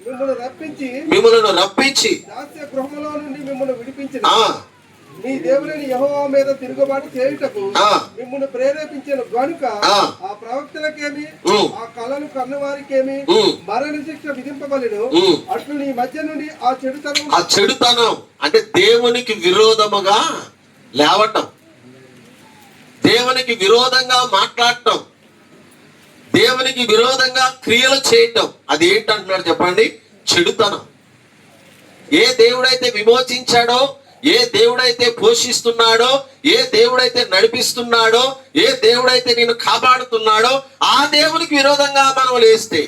Speaker 1: మిమ్మల్ని రప్పించి
Speaker 2: నీ దేవుడైన యెహోవా మీద తిరుగుబాటు చేయుటకు మిమ్మును ప్రేరేపించిన గనుక ఆ ప్రవక్తలకేమి ఆ కళను కన్నవారికేమి మరణ శిక్ష విధింపబడెను. అట్లు నీ మధ్య నుండి ఆ చెడుతనం
Speaker 1: అంటే దేవునికి విరోధముగా లేవటం, దేవునికి విరోధంగా మాట్లాడటం, దేవునికి విరోధంగా క్రియలు చేయటం, అది ఏంటంటున్నాడు చెప్పండి? చెడుతనం. ఏ దేవుడైతే విమోచించాడో, ఏ దేవుడైతే పోషిస్తున్నాడో, ఏ దేవుడైతే నడిపిస్తున్నాడో, ఏ దేవుడైతే నేను కాపాడుతున్నాడో ఆ దేవునికి విరోధంగా మనం లేస్తే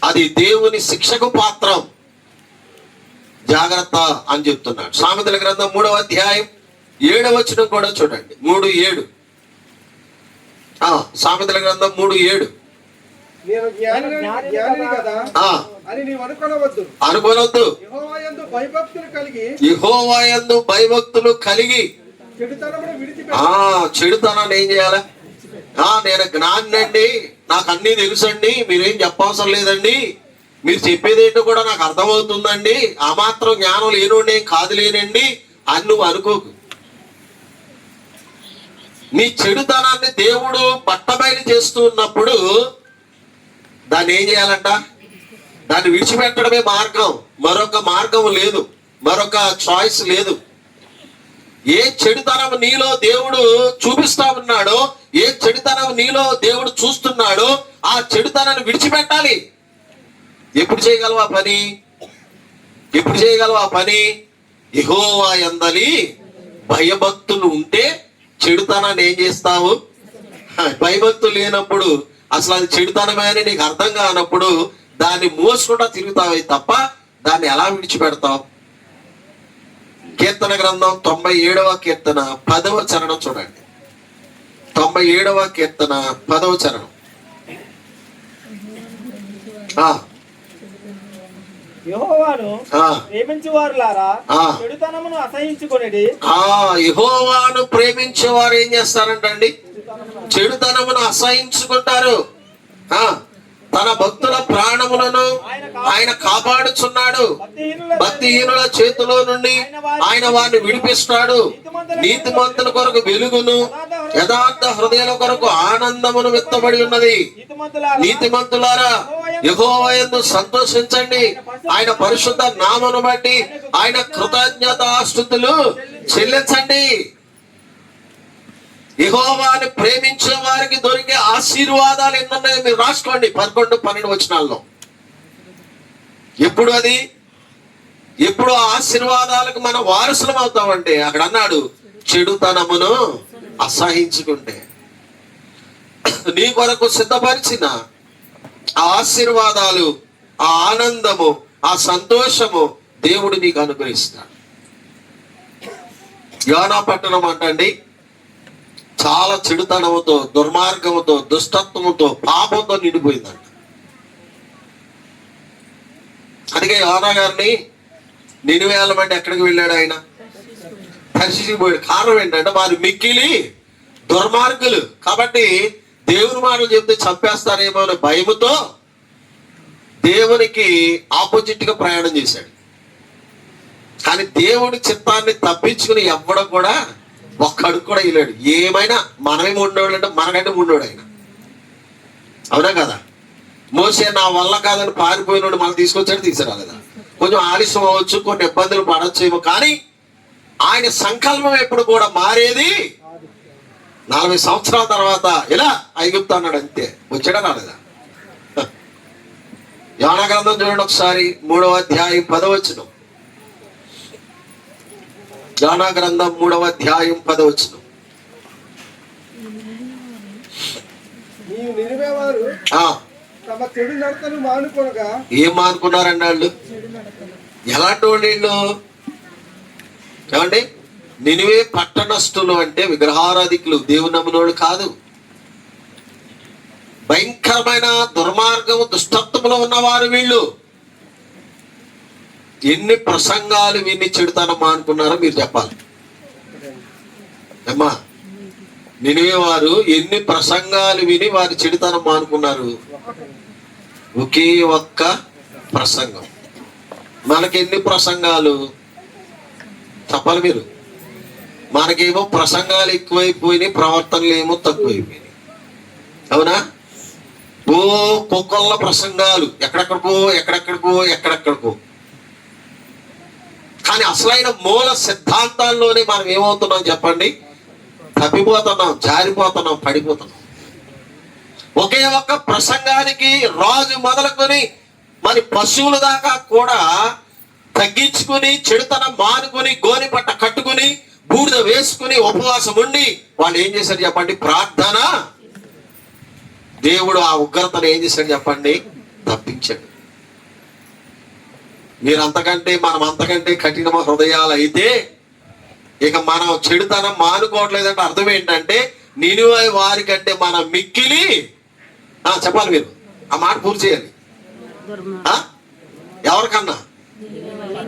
Speaker 1: అది దేవుని శిక్షకు పాత్రం. జాగ్రత్త అని చెప్తున్నాడు. సామెతల గ్రంథం 3వ అధ్యాయం 7వ వచనం కూడా చూడండి. 3:7. సామెతల గ్రంథం 3:7.
Speaker 2: నేను జ్ఞానిని కదా అని నీవు అనుకోవద్దు.
Speaker 1: యెహోవా యందు భయభక్తులు కలిగి చెడుతనాన్ని ఏం చేయాలి? నేను జ్ఞానండి, నాకు అన్ని తెలుసండి, మీరేం చెప్పవసరం లేదండి, మీరు చెప్పేది ఏంటో కూడా నాకు అర్థమవుతుందండి, ఆ మాత్రం జ్ఞానం లేనుండి ఏం కాదు లేనండి అని నువ్వు అనుకోకు. నీ చెడుతనాన్ని దేవుడు పట్టబయలు చేస్తూ ఉన్నప్పుడు దాన్ని ఏం చేయాలంట? దాన్ని విడిచిపెట్టడమే మార్గం. మరొక మార్గం లేదు, మరొక చాయిస్ లేదు. ఏ చెడుతనం నీలో దేవుడు చూపిస్తా ఉన్నాడో, ఏ చెడుతనం నీలో దేవుడు చూస్తున్నాడో ఆ చెడుతనాన్ని విడిచిపెట్టాలి. ఎప్పుడు చేయగలవా పని? ఎప్పుడు చేయగలవా పని? యెహోవా యందలి భయభక్తులు ఉంటే చెడుతనాన్ని ఏం చేస్తావు? భయభక్తులు లేనప్పుడు, అసలు అది చెడుతనమే అని నీకు అర్థం కానప్పుడు దాన్ని మోసుకుంటా తిరుగుతావే తప్ప దాన్ని ఎలా విడిచిపెడతావు? కీర్తన గ్రంథం 97వ కీర్తన 10వ చరణం చూడండి. 97వ కీర్తన 10వ చరణం.
Speaker 2: యెహోవాను ప్రేమించువారులారా చెడుతనమును అసహించుకొనిడి.
Speaker 1: యెహోవాను ప్రేమించేవారు ఏం చేస్తారంటండి? చెడుతనమును అసహించుకుంటారు. తన భక్తుల ప్రాణములను ఆయన కాపాడుచున్నాడు. భక్తిహీనుల చేతిలో నుండి ఆయన వారిని విడిపిస్తాడు. నీతిమంతుల కొరకు వెలుగును, యథార్థ హృదయాల కొరకు ఆనందమును విత్తబడి ఉన్నది. నీతిమంతులారా, యెహోవా యందు సంతోషించండి. ఆయన పరిశుద్ధ నామమును బట్టి ఆయన కృతజ్ఞతాస్తుతులు చెల్లించండి. యెహోవాను ప్రేమించే వారికి దొరికే ఆశీర్వాదాలు ఎన్నున్నాయో మీరు రాసుకోండి. 11, 12 వచనాల్లో. ఎప్పుడు అది, ఎప్పుడు ఆ ఆశీర్వాదాలకు మనం వారసులం అవుతామంటే అక్కడ అన్నాడు, చెడుతనమును అసహించుకుంటే. నీ కొరకు సిద్ధపరిచిన ఆ ఆశీర్వాదాలు, ఆ ఆనందము, ఆ సంతోషము దేవుడు నీకు అనుగ్రహిస్తాడు. యోనా పట్టణం అంటండి చాలా చెడుతనముతో, దుర్మార్గముతో, దుష్టత్వముతో, పాపంతో నిండిపోయిందంట. అందుకే యోనా గారిని నినివే వెళ్ళమంటే ఎక్కడికి వెళ్ళాడు ఆయన? తర్షీషుకి పోయాడు. కారణం ఏంటంటే వారు మిక్కిలి దుర్మార్గులు కాబట్టి దేవుని మాటలు చెప్తే చంపేస్తారేమో అనే భయముతో దేవునికి ఆపోజిట్ గా ప్రయాణం చేశాడు. కానీ దేవుడి చిత్తాన్ని తప్పించుకుని ఎవ్వడం కూడా ఒక్కడికి కూడా వెళ్ళాడు. ఏమైనా మనమే ఉండేవాడు అంటే మనకంటే ఉండేవాడు ఆయన. అవునా కదా? మోసే నా వల్ల కాదని పారిపోయినోడు మనం తీసుకొచ్చాడు, తీసుకురాలేదా? కొంచెం ఆలస్యం అవ్వచ్చు, కొన్ని ఇబ్బందులు పడచ్చేమో, కానీ ఆయన సంకల్పం ఎప్పుడు కూడా మారేది 40 సంవత్సరాల తర్వాత ఇలా ఐగుప్తు అన్నాడు, అంతే. వచ్చాడా రాలేదా? యోనా గ్రంథం చూడండి ఒకసారి, 3వ అధ్యాయం 10వ వచనం. యోనా గ్రంథం 3వ అధ్యాయం 10వ వచనం.
Speaker 2: నినివే వారు తమ చెడు నడతను మానుకొనగా.
Speaker 1: ఏం మానుకున్నారండి వాళ్ళు? ఎలాంటి వాళ్ళు వీళ్ళు? ఏమండి, నినివే పట్టణస్థులు అంటే విగ్రహారాధికులు, దేవుని నమ్మినోళ్ళు కాదు. భయంకరమైన దుర్మార్గము, దుష్టత్వంలో ఉన్నవారు వీళ్ళు. ఎన్ని ప్రసంగాలు విని చెడుతనం మానుకున్నారో మీరు చెప్పాలి అమ్మా. నినివే వారు ఎన్ని ప్రసంగాలు విని వారి చెడుతనం మానుకున్నారు? ఒకే ఒక్క ప్రసంగం. మనకి ఎన్ని ప్రసంగాలు చెప్పాలి మీరు? మనకేమో ప్రసంగాలు ఎక్కువైపోయినాయి, ప్రవర్తనలు ఏమో తక్కువైపోయినాయి. అవునా? ఓ కుక్కల ప్రసంగాలు, ఎక్కడెక్కడికో. కానీ అసలైన మూల సిద్ధాంతాల్లోనే మనం ఏమవుతున్నాం చెప్పండి? తప్పిపోతున్నాం, జారిపోతున్నాం, పడిపోతున్నాం. ఒకే ఒక్క ప్రసంగానికి రాజు మొదలుకొని మరి పశువుల దాకా కూడా తగ్గించుకుని, చెడుతనం మానుకుని, గోని పట్ట కట్టుకుని, బూడిద వేసుకుని, ఉపవాసం ఉండి వాళ్ళు ఏం చేశారు చెప్పండి? ప్రార్థన. దేవుడు ఆ ఉగ్రతను ఏం చేశాడు చెప్పండి? తప్పించాడు. మీరు అంతకంటే, మనం అంతకంటే కఠిన హృదయాలు అయితే ఇక మనం చెడుతనం మానుకోవట్లేదంటే అర్థం ఏంటంటే నినివే వారి కంటే మనం మిక్కిలి. చెప్పాలి మీరు, ఆ మాట పూర్తి చేయాలి. ఎవరికన్నా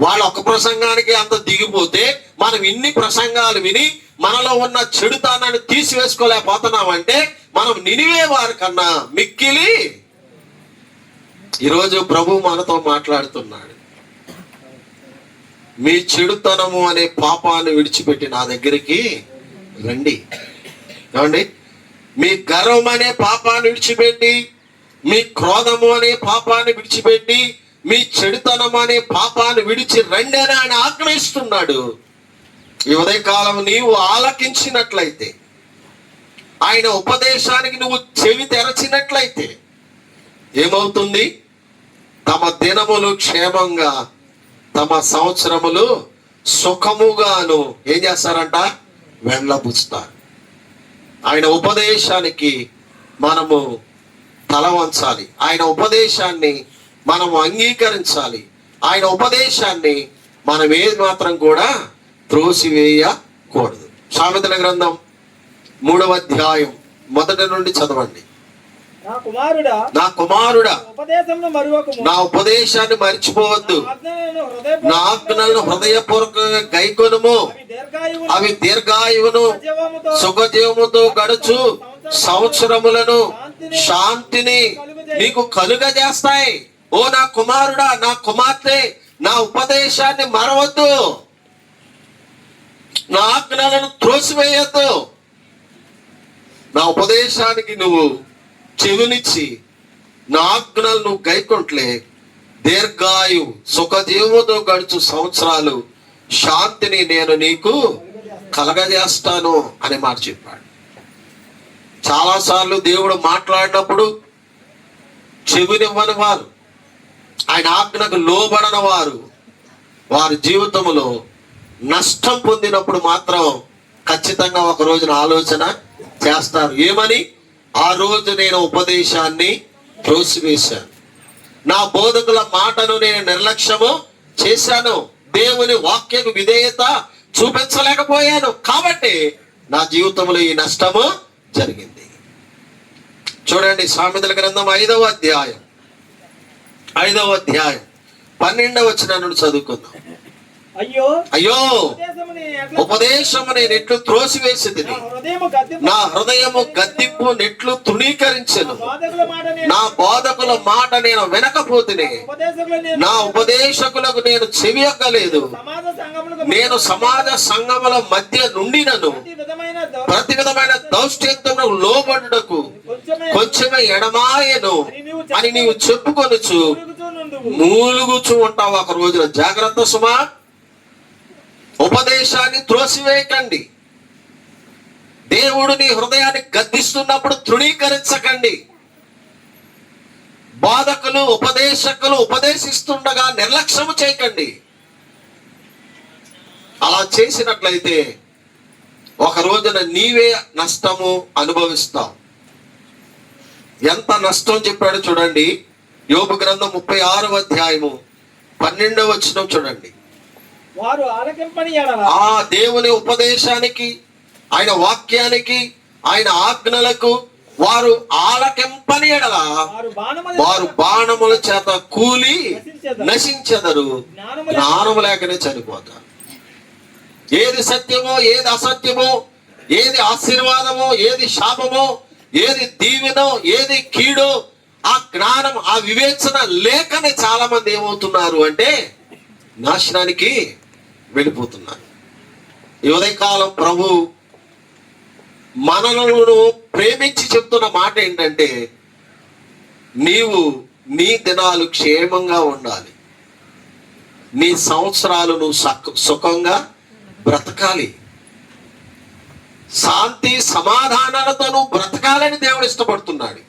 Speaker 1: వాళ్ళ ఒక్క ప్రసంగానికి అంత దిగిపోతే మనం ఇన్ని ప్రసంగాలు విని మనలో ఉన్న చెడుతనాన్ని తీసివేసుకోలేకపోతున్నామంటే మనం నినివే వారి కన్నా మిక్కిలి. ఈరోజు ప్రభు మనతో మాట్లాడుతున్నాడు. మీ చెడుతనము అనే పాపాన్ని విడిచిపెట్టి నా దగ్గరికి రండి. ఏమండి? మీ గర్వం అనే పాపాన్ని విడిచిపెట్టి, మీ క్రోధము అనే పాపాన్ని విడిచిపెట్టి, మీ చెడుతనం అనే పాపాన్ని విడిచి రండి అని ఆయన ఆగ్రహిస్తున్నాడు. ఈ ఉదయకాలం నీవు ఆలకించినట్లయితే, ఆయన ఉపదేశానికి నువ్వు చెవి తెరచినట్లయితే ఏమవుతుంది? తమ దినములు క్షేమంగా, తమ సంవత్సరములు సుఖముగాను ఏం చేస్తారంట? వెళ్ళబుచ్చుతారు. ఆయన ఉపదేశానికి మనము తల వంచాలి. ఆయన ఉపదేశాన్ని మనము అంగీకరించాలి. ఆయన ఉపదేశాన్ని మనం ఏది మాత్రం కూడా త్రోసివేయకూడదు. సామెతల గ్రంథం 3వ అధ్యాయం 1 నుండి చదవండి. నా కుమారుడా, నా ఉపదేశాన్ని మర్చిపోవద్దు. నా ఆజ్ఞలను హృదయపూర్వకంగా గైకొనుము. అవి దీర్ఘాయువును, సుఖజీవముతో గడుచు సంవత్సరములను, శాంతిని నీకు కలుగజేస్తాయి. ఓ నా కుమారుడా, నా కుమార్తె, నా ఉపదేశాన్ని మరవద్దు, నా ఆజ్ఞలను త్రోసివేయద్దు. నా ఉపదేశానికి నువ్వు చెవినిచ్చి నా ఆజ్ఞలు నువ్వు గైకొంట్లే దీర్ఘాయు సుఖజీవుతో గడుచు సంవత్సరాలు శాంతిని నేను నీకు కలగజేస్తాను అనే మాట చెప్పాడు. చాలాసార్లు దేవుడు మాట్లాడినప్పుడు చెవినివ్వని వారు, ఆయన ఆజ్ఞకు లోబడని వారు, వారి జీవితంలో నష్టం పొందినప్పుడు మాత్రం ఖచ్చితంగా ఒక రోజున ఆలోచన చేస్తారు. ఏమని? ఆ రోజు నేను ఉపదేశాన్ని త్రోసివేశాను, నా బోధకుల మాటను నేను నిర్లక్ష్యము చేశాను, దేవుని వాక్యకు విధేయత చూపించలేకపోయాను, కాబట్టి నా జీవితంలో ఈ నష్టము జరిగింది. చూడండి, సామెతల గ్రంథం 5వ అధ్యాయం 12వ వచనం నుండి చదువుకుందాం.
Speaker 4: అయ్యో
Speaker 1: అయ్యో ఉపదేశము నేను ఎట్లు త్రోసివేసింది, నా హృదయము గద్దింపు నెట్లు తృణీకరించెను, నా బోధకుల మాట నేను వినకపోతిని, నా ఉపదేశకులకు నేను చెవియక్కలేదు, నేను సమాజ సంఘముల మధ్య నుండినను ప్రతి విధమైన దౌష్ట్యత్వమునకు లోబడుటకు కొంచెమే ఎడమాయను అని నీవు చెప్పుకొనుచు మూలుగుచూ ఉంటావు ఒక రోజున. జాగ్రత్త సుమా, ఉపదేశాన్ని త్రోసివేయకండి. దేవుడు నీ హృదయాన్ని గద్దిస్తున్నప్పుడు తృణీకరించకండి. బోధకులు ఉపదేశకులు ఉపదేశిస్తుండగా నిర్లక్ష్యము చేయకండి. అలా చేసినట్లయితే ఒక రోజున నీవే నష్టము అనుభవిస్తావు. ఎంత నష్టం చెప్పాడు చూడండి. యోబు గ్రంథం 36వ అధ్యాయము 12వ వచనం చూడండి.
Speaker 4: వారు ఆలకింపని యెడల,
Speaker 1: ఆ దేవుని ఉపదేశానికి, ఆయన వాక్యానికి, ఆయన ఆజ్ఞలకు వారు ఆలకింపని యెడల వారు బాణముల చేత కూలి నశించెదరు, జ్ఞానము లేకనే చనిపోతారు. ఏది సత్యమో, ఏది అసత్యమో, ఏది ఆశీర్వాదమో, ఏది శాపమో, ఏది దీవెనో, ఏది కీడో, ఆ జ్ఞానం, ఆ వివేచన లేకనే చాలా మంది ఏమవుతున్నారు అంటే నాశనానికి వెళ్ళిపోతున్నారు. ఈ ఉదయకాలం ప్రభు మనలను ప్రేమించి చెప్తున్న మాట ఏంటంటే, నీవు నీ దినాలు క్షేమంగా ఉండాలి, నీ సంవత్సరాలు నువ్వు సుఖంగా బ్రతకాలి, శాంతి సమాధానాలతో నువ్వు బ్రతకాలని దేవుడు ఇష్టపడుతున్నాడు.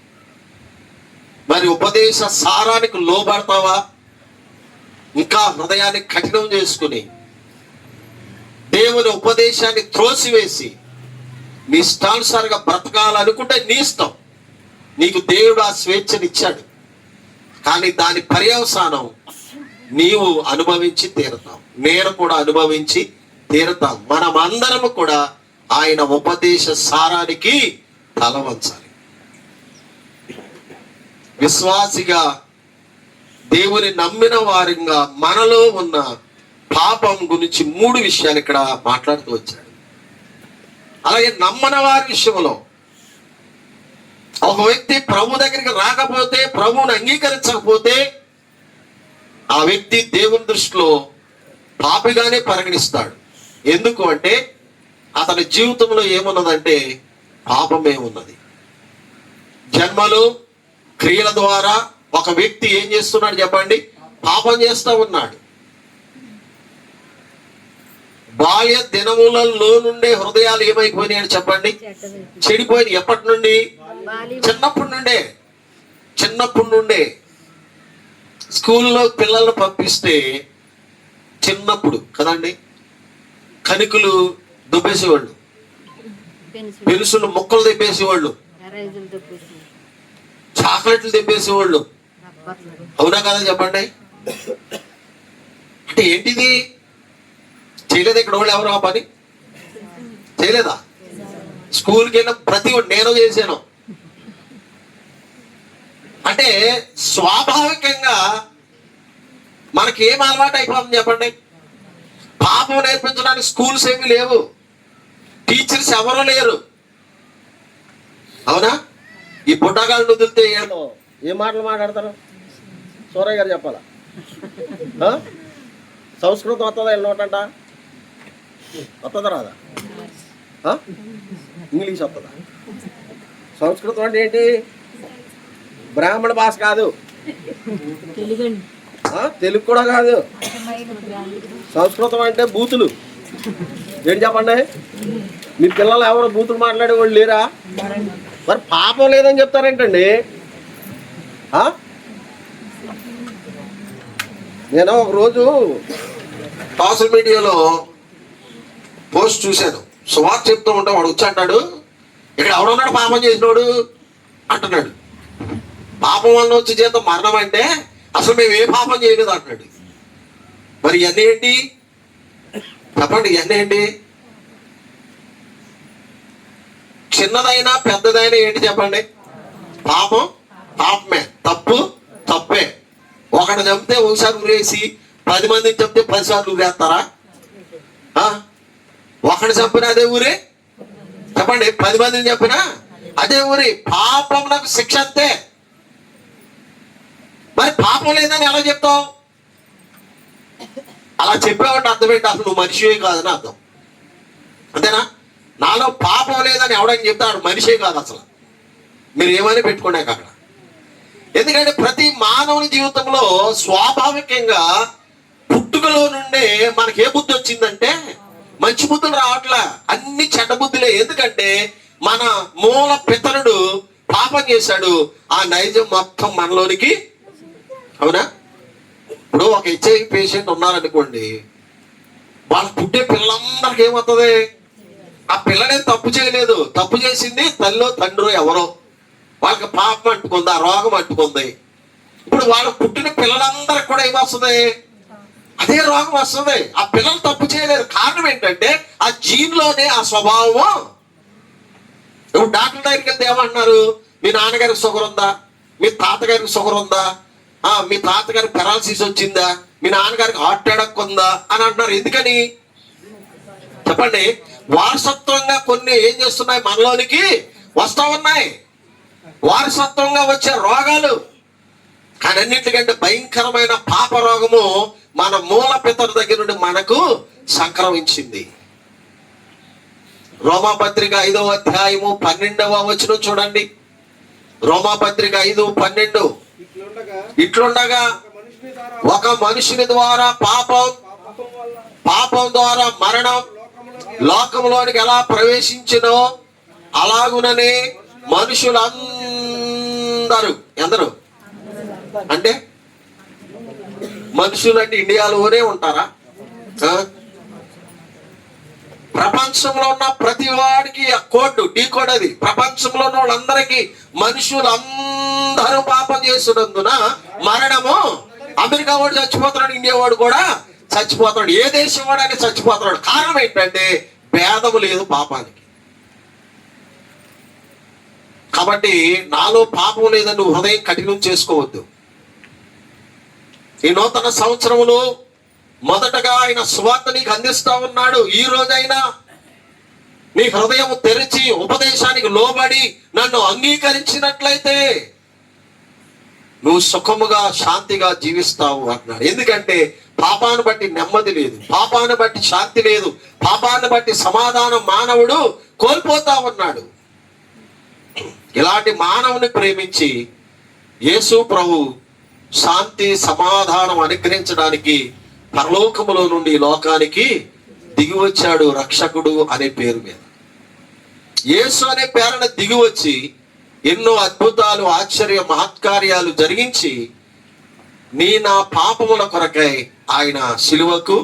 Speaker 1: మరి ఉపదేశ సారానికి లోబడతావా? ఇంకా హృదయాన్ని కఠినం చేసుకుని దేవుని ఉపదేశాన్ని త్రోసివేసి నీ ఇష్టానుసారంగా బ్రతకాలనుకుంటే నీ ఇష్టం. నీకు దేవుడు ఆ స్వేచ్ఛనిచ్చాడు, కానీ దాని పర్యవసానం నీవు అనుభవించి తీరుతావు, నేను కూడా అనుభవించి తీరుతాం. మనమందరము కూడా ఆయన ఉపదేశ సారానికి తల వంచాలి. విశ్వాసిగా, దేవుని నమ్మిన వారిగా మనలో ఉన్న పాపం గురించి 3 విషయాలు ఇక్కడ మాట్లాడుతూ వచ్చాడు. అలాగే నమ్మని వారి విషయంలో ఒక వ్యక్తి ప్రభు దగ్గరికి రాకపోతే, ప్రభువుని అంగీకరించకపోతే ఆ వ్యక్తి దేవుని దృష్టిలో పాపిగానే పరిగణిస్తాడు. ఎందుకు అంటే అతని జీవితంలో ఏమున్నదంటే పాపమే ఉన్నది. జన్మలు క్రియల ద్వారా ఒక వ్యక్తి ఏం చేస్తున్నాడు చెప్పండి? పాపం చేస్తూ ఉన్నాడు. బాల్య దినములలో నుండే హృదయాలు ఏమైపోయినాయని చెప్పండి? చెడిపోయిన. ఎప్పటి నుండి? చిన్నప్పటి నుండే స్కూల్లో పిల్లలను పంపిస్తే చిన్నప్పుడు కదండి కణికులు దుబ్బేసేవాళ్ళు, పెన్సులు ముక్కలు తెప్పేసేవాళ్ళు, చాక్లెట్లు తెప్పేసేవాళ్ళు. అవునా కదా చెప్పండి? అంటే ఏంటిది? చేయలేదు ఇక్కడ వాళ్ళు ఎవరు ఆ పని చేయలేదా? స్కూల్కి వెళ్ళిన ప్రతి ఒక్కటి నేను చేశాను. అంటే స్వాభావికంగా మనకి ఏం అలవాటు అయిపోతుంది చెప్పండి? పాపం నేర్పించడానికి స్కూల్స్ ఏమీ లేవు, టీచర్స్ ఎవరు లేరు. అవునా? ఈ పుట్టగాళ్ళు వదిలితే ఏ మాటలు మాట్లాడతారు? సూరయ్య గారు చెప్పాలా? సంస్కృతం వస్తుందా వెళ్ళినోటంట? వస్తుందా రాదా? ఇంగ్లీష్ వస్తుందా? సంస్కృతం అంటే ఏంటి? బ్రాహ్మణ భాష కాదు, తెలుగు కూడా కాదు. సంస్కృతం అంటే బూతులు. ఏంటి చెప్పండి? మీ పిల్లలు ఎవరు బూతులు మాట్లాడే వాళ్ళు లేరా? మరి పాపం లేదని చెప్తారేంటండి? నేను ఒకరోజు సోషల్ మీడియాలో పోస్ట్ చూశాను. సువార్త చెప్తూ ఉంటే వాడు వచ్చి అంటాడు, ఇక్కడ ఎవడున్నాడు పాపం చేసినోడు అంటున్నాడు. పాపం వల్ల వచ్చి చేత మరణం అంటే అసలు మేము ఏ పాపం చేయలేదు అంటున్నాడు. మరి ఇవన్నీ ఏంటి చెప్పండి? ఇవన్నీ ఏంటి? చిన్నదైనా పెద్దదైనా ఏంటి చెప్పండి? పాపం పాపమే, తప్పు తప్పే. ఒకటి చంపితే ఒకసారి ఉరేసి 10 మందిని చంపితే 10 సార్లు ఉరేస్తారా? ఒకటి చంపిన అదే ఊరే చెప్పండి, 10 మందిని చంపినా అదే ఊరి. పాపం నాకు శిక్ష అంతే. మరి పాపం లేదని ఎలా చెప్తావు? అలా చెప్పేవాడిని అర్థం ఏంటి? అసలు నువ్వు మనిషివే కాదని అర్థం. అంతేనా? నాలో పాపం లేదని ఎవడని చెప్తాడు మనిషే కాదు అసలు. మీరు ఏమని పెట్టుకునే అక్కడ. ఎందుకంటే ప్రతి మానవుని జీవితంలో స్వాభావికంగా పుట్టుకలో నుండే మనకి ఏ బుద్ధి వచ్చిందంటే మంచి బుద్ధులు రావట్లా, అన్ని చెడ్డ బుద్ధులే. ఎందుకంటే మన మూల పితరుడు పాపం చేశాడు, ఆ నైజం మొత్తం మనలోనికి. అవునా? ఇప్పుడు ఒక హెచ్ఐవి పేషెంట్ ఉన్నారనుకోండి, వాళ్ళ పుట్టే పిల్లలందరికి ఏమవుతుంది? ఆ పిల్లనే తప్పు చేయలేదు, తప్పు చేసింది తల్లో తండ్రో ఎవరో. వాళ్ళకి పాపం అంటుకుంది, ఆ రోగం అంటుకుంది. ఇప్పుడు వాళ్ళ పుట్టిన పిల్లలందరికి కూడా ఏమొస్తుంది? అదే రోగం వస్తుంది. ఆ పిల్లలు తప్పు చేయలేదు. కారణం ఏంటంటే ఆ జీన్లోనే ఆ స్వభావము. ఇప్పుడు డాక్టర్ దగ్గరికి వెళ్తే ఏమంటున్నారు? మీ నాన్నగారికి షుగర్ ఉందా? మీ తాతగారికి షుగర్ ఉందా? మీ తాతగారికి పెరాలసిస్ వచ్చిందా? మీ నాన్నగారికి హార్ట్ అటాక్ ఉందా అని అంటున్నారు. ఎందుకని చెప్పండి? వారసత్వంగా కొన్ని ఏం చేస్తున్నాయి? మనలోనికి వస్తా ఉన్నాయి, వారసత్వంగా వచ్చే రోగాలు. కానీ అన్నింటికంటే భయంకరమైన పాప రోగము మన మూల పితరు దగ్గర నుండి మనకు సంక్రమించింది. రోమాపత్రిక 5వ అధ్యాయము 12వ వచనం చూడండి. రోమాపత్రిక 5:12. ఇట్లుండగా ఒక మనుషుని ద్వారా పాపం ద్వారా మరణం లోకంలోనికి ఎలా ప్రవేశించినో అలాగుననే మనుషులందరూ. ఎందరూ అంటే మనుషులు అంటే ఇండియాలోనే ఉంటారా? ప్రపంచంలో ఉన్న ప్రతి వాడికి ఆ కోడ్, ఢీ కోడ్ అది. ప్రపంచంలో ఉన్న వాళ్ళందరికీ మనుషులందరూ పాపం చేస్తున్నందున మరణము. అమెరికా వాడు చచ్చిపోతున్నాడు, ఇండియా వాడు కూడా చచ్చిపోతున్నాడు, ఏ దేశం వాడని చచ్చిపోతున్నాడు. కారణం ఏంటంటే భేదము లేదు పాపానికి. కాబట్టి నాలో పాపం లేదని నువ్వు హృదయం కఠినం చేసుకోవద్దు. ఈ నూతన సంవత్సరములో మొదటగా ఆయన సువార్త నీకు అందిస్తా ఉన్నాడు. ఈ రోజైనా నీ హృదయం తెరిచి ఉపదేశానికి లోబడి నన్ను అంగీకరించినట్లయితే నువ్వు సుఖముగా శాంతిగా జీవిస్తావు అన్నాడు. ఎందుకంటే పాపాన్ని బట్టి నెమ్మది లేదు, పాపాన్ని బట్టి శాంతి లేదు, పాపాన్ని బట్టి సమాధానం మానవుడు కోల్పోతా ఉన్నాడు. ఇలాంటి మానవుని ప్రేమించి యేసు ప్రభు శాంతి సమాధానం అనుగ్రహించడానికి పరలోకములో నుండి లోకానికి దిగి వచ్చాడు. రక్షకుడు అనే పేరు మీద, యేసు అనే పేరున దిగి వచ్చి ఎన్నో అద్భుతాలు, ఆశ్చర్య మహత్కార్యాలు జరిగించి నా పాపముల కొరకై ఆయన సిలువకు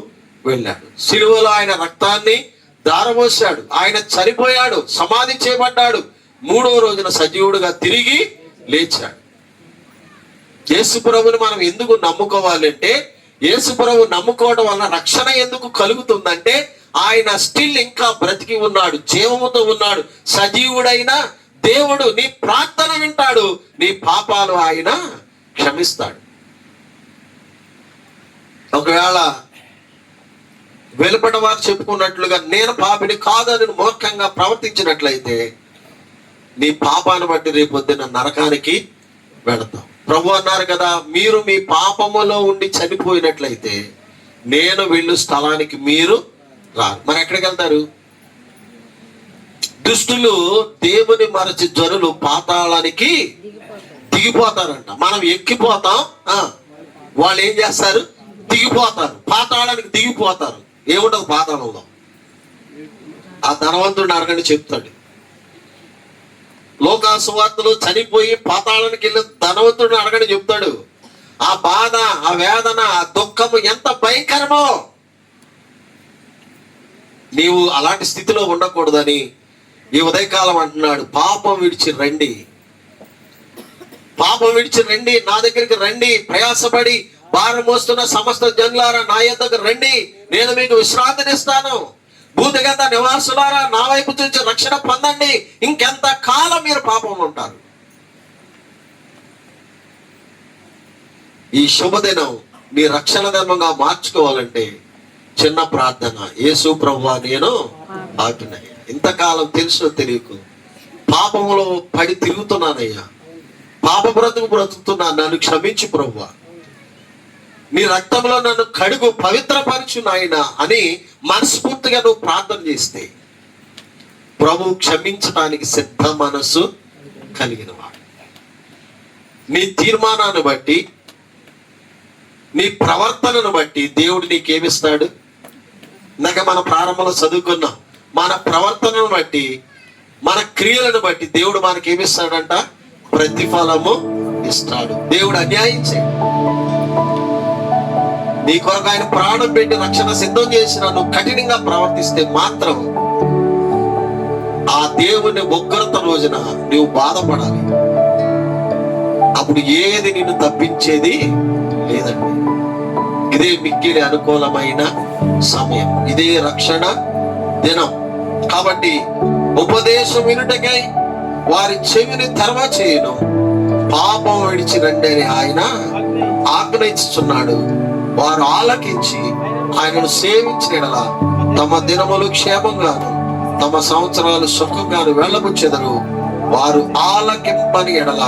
Speaker 1: వెళ్ళాడు. సిలువలో ఆయన రక్తాన్ని ధారపోశాడు. ఆయన చనిపోయాడు, సమాధి చేయబడ్డాడు, 3వ రోజున సజీవుడుగా తిరిగి లేచాడు. యేసుప్రభుని మనం ఎందుకు నమ్ముకోవాలంటే, యేసుప్రభు నమ్ముకోవడం వలన రక్షణ ఎందుకు కలుగుతుందంటే, ఆయన స్టిల్ ఇంకా బ్రతికి ఉన్నాడు, జీవముతో ఉన్నాడు, సజీవుడైన దేవుడు. నీ ప్రార్థన వింటాడు, నీ పాపాలు ఆయన క్షమిస్తాడు. ఒకవేళ వెలుపట వారు చెప్పుకున్నట్లుగా నేను పాపిని కాదని మూర్ఖంగా ప్రవర్తించినట్లయితే నీ పాపాన్ని బట్టి రేపొద్దున నరకానికి వెళతావు. ప్రభు అన్నారు కదా, మీరు మీ పాపములో ఉండి చనిపోయినట్లయితే నేను వెళ్ళు స్థలానికి మీరు రారు. మరి ఎక్కడికి వెళ్తారు? దుష్టులు దేవుని మరచి జనులు పాతాళానికి దిగిపోతారంట. మనం ఎక్కిపోతాం, వాళ్ళు ఏం చేస్తారు? దిగిపోతారు, పాతాళానికి దిగిపోతారు. ఏముండదు పాతాళంలో. ఆ ధనవంతుడిని అడగండి, చెప్తాడు. లోకాసు వార్తలు చనిపోయి పాతాళానికి వెళ్ళిన ధనవంతుడిని అడగండి, చెప్తాడు. ఆ బాధ, ఆ వేదన, ఆ దుఃఖము ఎంత భయంకరమో. నీవు అలాంటి స్థితిలో ఉండకూడదని ఈ ఉదయకాలం అంటున్నాడు, పాపం విడిచి రండి, పాపం విడిచి రండి, నా దగ్గరికి రండి, ప్రయాసపడి భారం మోస్తున్న సమస్త జనులారా నా యొద్దకు రండి, నేను మీకు విశ్రాంతినిస్తాను. భూదిగంత నివాసులారా నా వైపు చూసి రక్షణ పొందండి. ఇంకెంత కాలం మీరు పాపంలో ఉంటారు? ఈ శుభదినం నీ రక్షణ ధర్మంగా మార్చుకోవాలంటే చిన్న ప్రార్థన, యేసు ప్రభువా నేను పాపినయ్యా, ఇంతకాలం తెలుసో తెలియకు పాపములో పడి తిరుగుతున్నానయ్యా, పాప బ్రతుకుతున్నాను, నన్ను క్షమించు ప్రభువా, నీ రక్తంలో నన్ను కడుగు, పవిత్రపరచు నాయన అని మనస్ఫూర్తిగా నువ్వు ప్రార్థన చేస్తే ప్రభు క్షమించడానికి సిద్ధ మనసు కలిగిన వాడు. నీ తీర్మానాన్ని బట్టి, నీ ప్రవర్తనను బట్టి దేవుడు నీకేమిస్తాడు? ఇందాక మన ప్రారంభంలో చదువుకున్నాం, మన ప్రవర్తనను బట్టి, మన క్రియలను బట్టి దేవుడు మనకేమిస్తాడంట? ప్రతిఫలము ఇస్తాడు. దేవుడు అన్యాయం చేయడు. నీ కొరకు ఆయన ప్రాణం పెట్టి రక్షణ సిద్ధం చేసిన నువ్వు కఠినంగా ప్రవర్తిస్తే మాత్రం ఆ దేవుని ఉగ్రత రోజున నువ్వు బాధపడాలి. అప్పుడు ఏది నిన్ను తప్పించేది లేదండి. ఇదే మిక్కిలి అనుకూలమైన సమయం, ఇదే రక్షణ దినం. కాబట్టి ఉపదేశం వినుటకై వారి చెవిని తెరవ చేయను, పాపం విడిచి రండి అని ఆయన ఆజ్ఞయించుచున్నాడు. వారు ఆలకించి ఆయనను సేవించిన యెడల తమ దినములు క్షేమంగాను తమ సంవత్సరాలు సుఖంగాను వెళ్ళబుచ్చెదరు. వారు ఆలకింపని ఎడల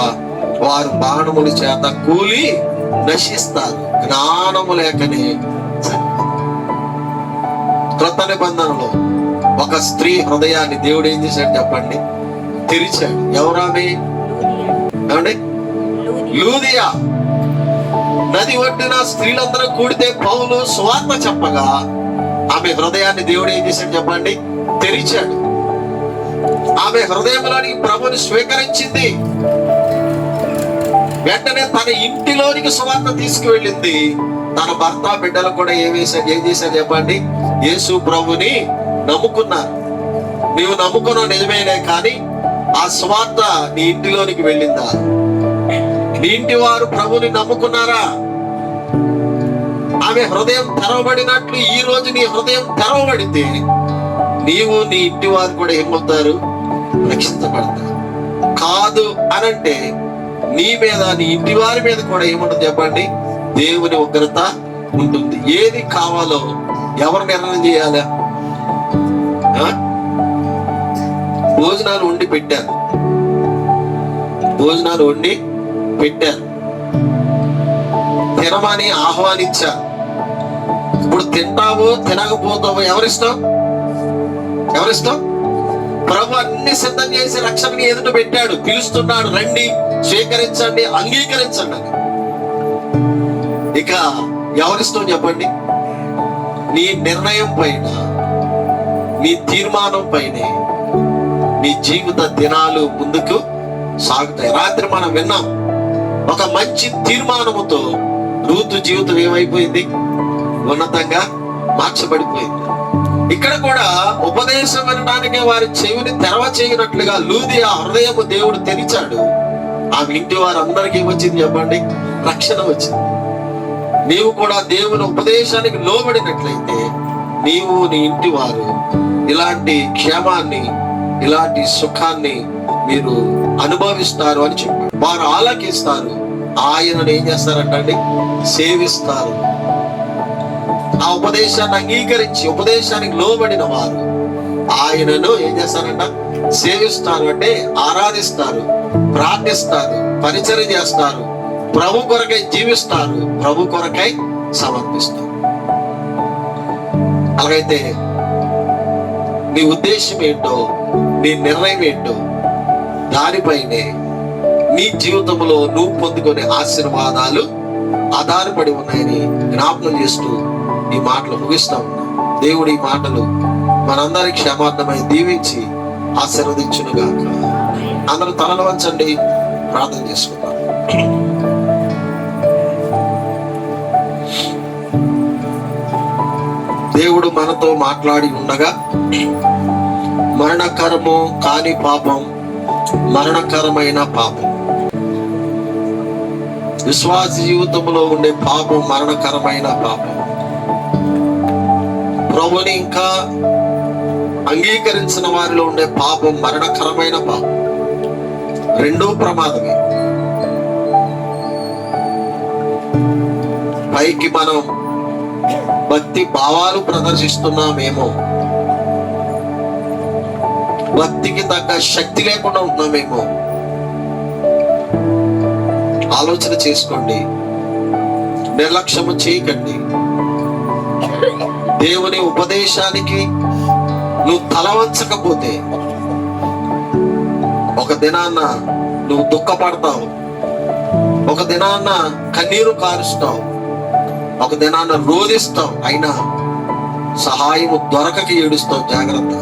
Speaker 1: వారు బాణముల చేత కూలి నశిస్తారు. జ్ఞానము లేకనే. క్రొత్త నిబంధనలో ఒక స్త్రీ హృదయాన్ని దేవుడు ఏం చేశాడు చెప్పండి? తెరిచాడు. ఎవరామె? ఏమండి? లూదియా. నది ఒడ్డున స్త్రీలందరూ కూడితే పౌలు సువార్త చెప్పగా ఆమె హృదయాన్ని దేవుడు ఏం చేశాడు చెప్పండి? తెరిచాడు. ఆమె హృదయంలోనికి ప్రభుని స్వీకరించింది. వెంటనే తన ఇంటిలోనికి సువార్త తీసుకువెళ్ళింది. తన భర్త బిడ్డలు కూడా ఏం చేశాడు చెప్పండి? యేసు ప్రభుని నమ్ముకున్నారు. నీవు నమ్ముకున్నావు నిజమేనే, కానీ ఆ సువార్త నీ ఇంటిలోనికి వెళ్ళిందా? నీ ఇంటి వారు ప్రభుని నమ్ముకున్నారా? ఆమె హృదయం తెరవబడినట్లు ఈ రోజు నీ హృదయం తెరవబడితే నీవు నీ ఇంటి వారు కూడా ఏమవుతారు? రక్షించబడతారు. కాదు అనంటే నీ మీద, నీ ఇంటి వారి మీద కూడా ఏముంటుంది చెప్పండి? దేవుని ఉగ్రత ఉంటుంది. ఏది కావాలో ఎవరు నిర్ణయం చేయాలా? భోజనాలు వండి పెట్టారు, భోజనాలు వండి పెట్టారు, తినమని ఆహ్వానించారు. ఇప్పుడు తింటావో తినకపోతావో ఎవరిష్టం? ఎవరిష్టం? ప్రభు అన్ని సిద్ధం చేసి రక్షణని ఎదుట పెట్టాడు, పిలుస్తున్నాడు, రండి స్వీకరించండి, అంగీకరించండి అని. ఇక ఎవరిష్టం చెప్పండి? నీ నిర్ణయం పైన, నీ తీర్మానం పైనే నీ జీవిత దినాలు ముందుకు సాగుతాయి. రాత్రి మనం విన్నాం, ఒక మంచి తీర్మానముతో రూతు జీవితం ఏమైపోయింది? ఉన్నతంగా మార్చబడిపోయింది. ఇక్కడ కూడా ఉపదేశం వినడానికి వారి చెవిని తెరవ చేయనట్లుగా లూదియా హృదయము దేవుడు తెరిచాడు. ఆమె ఇంటి వారందరికీ వచ్చింది చెప్పండి? రక్షణ వచ్చింది. నీవు కూడా దేవుని ఉపదేశానికి లోబడినట్లయితే నీవు, నీ ఇంటి వారు ఇలాంటి క్షేమాన్ని, ఇలాంటి సుఖాన్ని మీరు అనుభవిస్తారు అని చెప్పారు. వారు ఆలకిస్తారు, ఆయనను ఏం చేస్తారంటండి? సేవిస్తారు. ఆ ఉపదేశాన్ని అంగీకరించి ఉపదేశానికి లోబడిన వారు ఆయనను ఏం చేస్తారంట? సేవిస్తారు. అంటే ఆరాధిస్తారు, ప్రార్థిస్తారు, పరిచర్య చేస్తారు, ప్రభు కొరకై జీవిస్తారు, ప్రభు కొరకై సమర్పిస్తారు. అలాగైతే నీ ఉద్దేశం ఏంటో, నీ నిర్ణయం ఏంటో, దానిపైనే నీ జీవితంలో నువ్వు పొందుకునే ఆశీర్వాదాలు ఆధారపడి ఉన్నాయని జ్ఞాపకం చేస్తూ ఈ మాటలు ముగిస్తా ఉన్నా. దేవుడు ఈ మాటలు మనందరి క్షేమార్థమై దీవించి ఆశీర్వదించునుగాక. అందరూ తలలు వంచండి, ప్రార్థన చేసుకుందాం. దేవుడు మనతో మాట్లాడి ఉండగా మరణకరము కాని పాపం, మరణకరమైన పాపం, విశ్వాస జీవితంలో ఉండే పాపం మరణకరమైన పాపం, ప్రభుని ఇంకా అంగీకరించిన వారిలో ఉండే పాపం మరణకరమైన పాపం. రెండో ప్రమాదమే. పైకి మనం భక్తి భావాలు ప్రదర్శిస్తున్నామేమో, భక్తికి తగ్గ శక్తి లేకుండా ఉంటున్నామేమో. ఆలోచన చేసుకోండి, నిర్లక్ష్యము చేయకండి. దేవుని ఉపదేశానికి నువ్వు తలవంచకపోతే ఒక దినాన్న నువ్వు దుఃఖపడతావు, ఒక దినాన్న కన్నీరు కారుస్తావు, ఒక దినాన్న రోధిస్తావు, అయినా సహాయము దొరకక ఏడుస్తావు. జాగ్రత్త.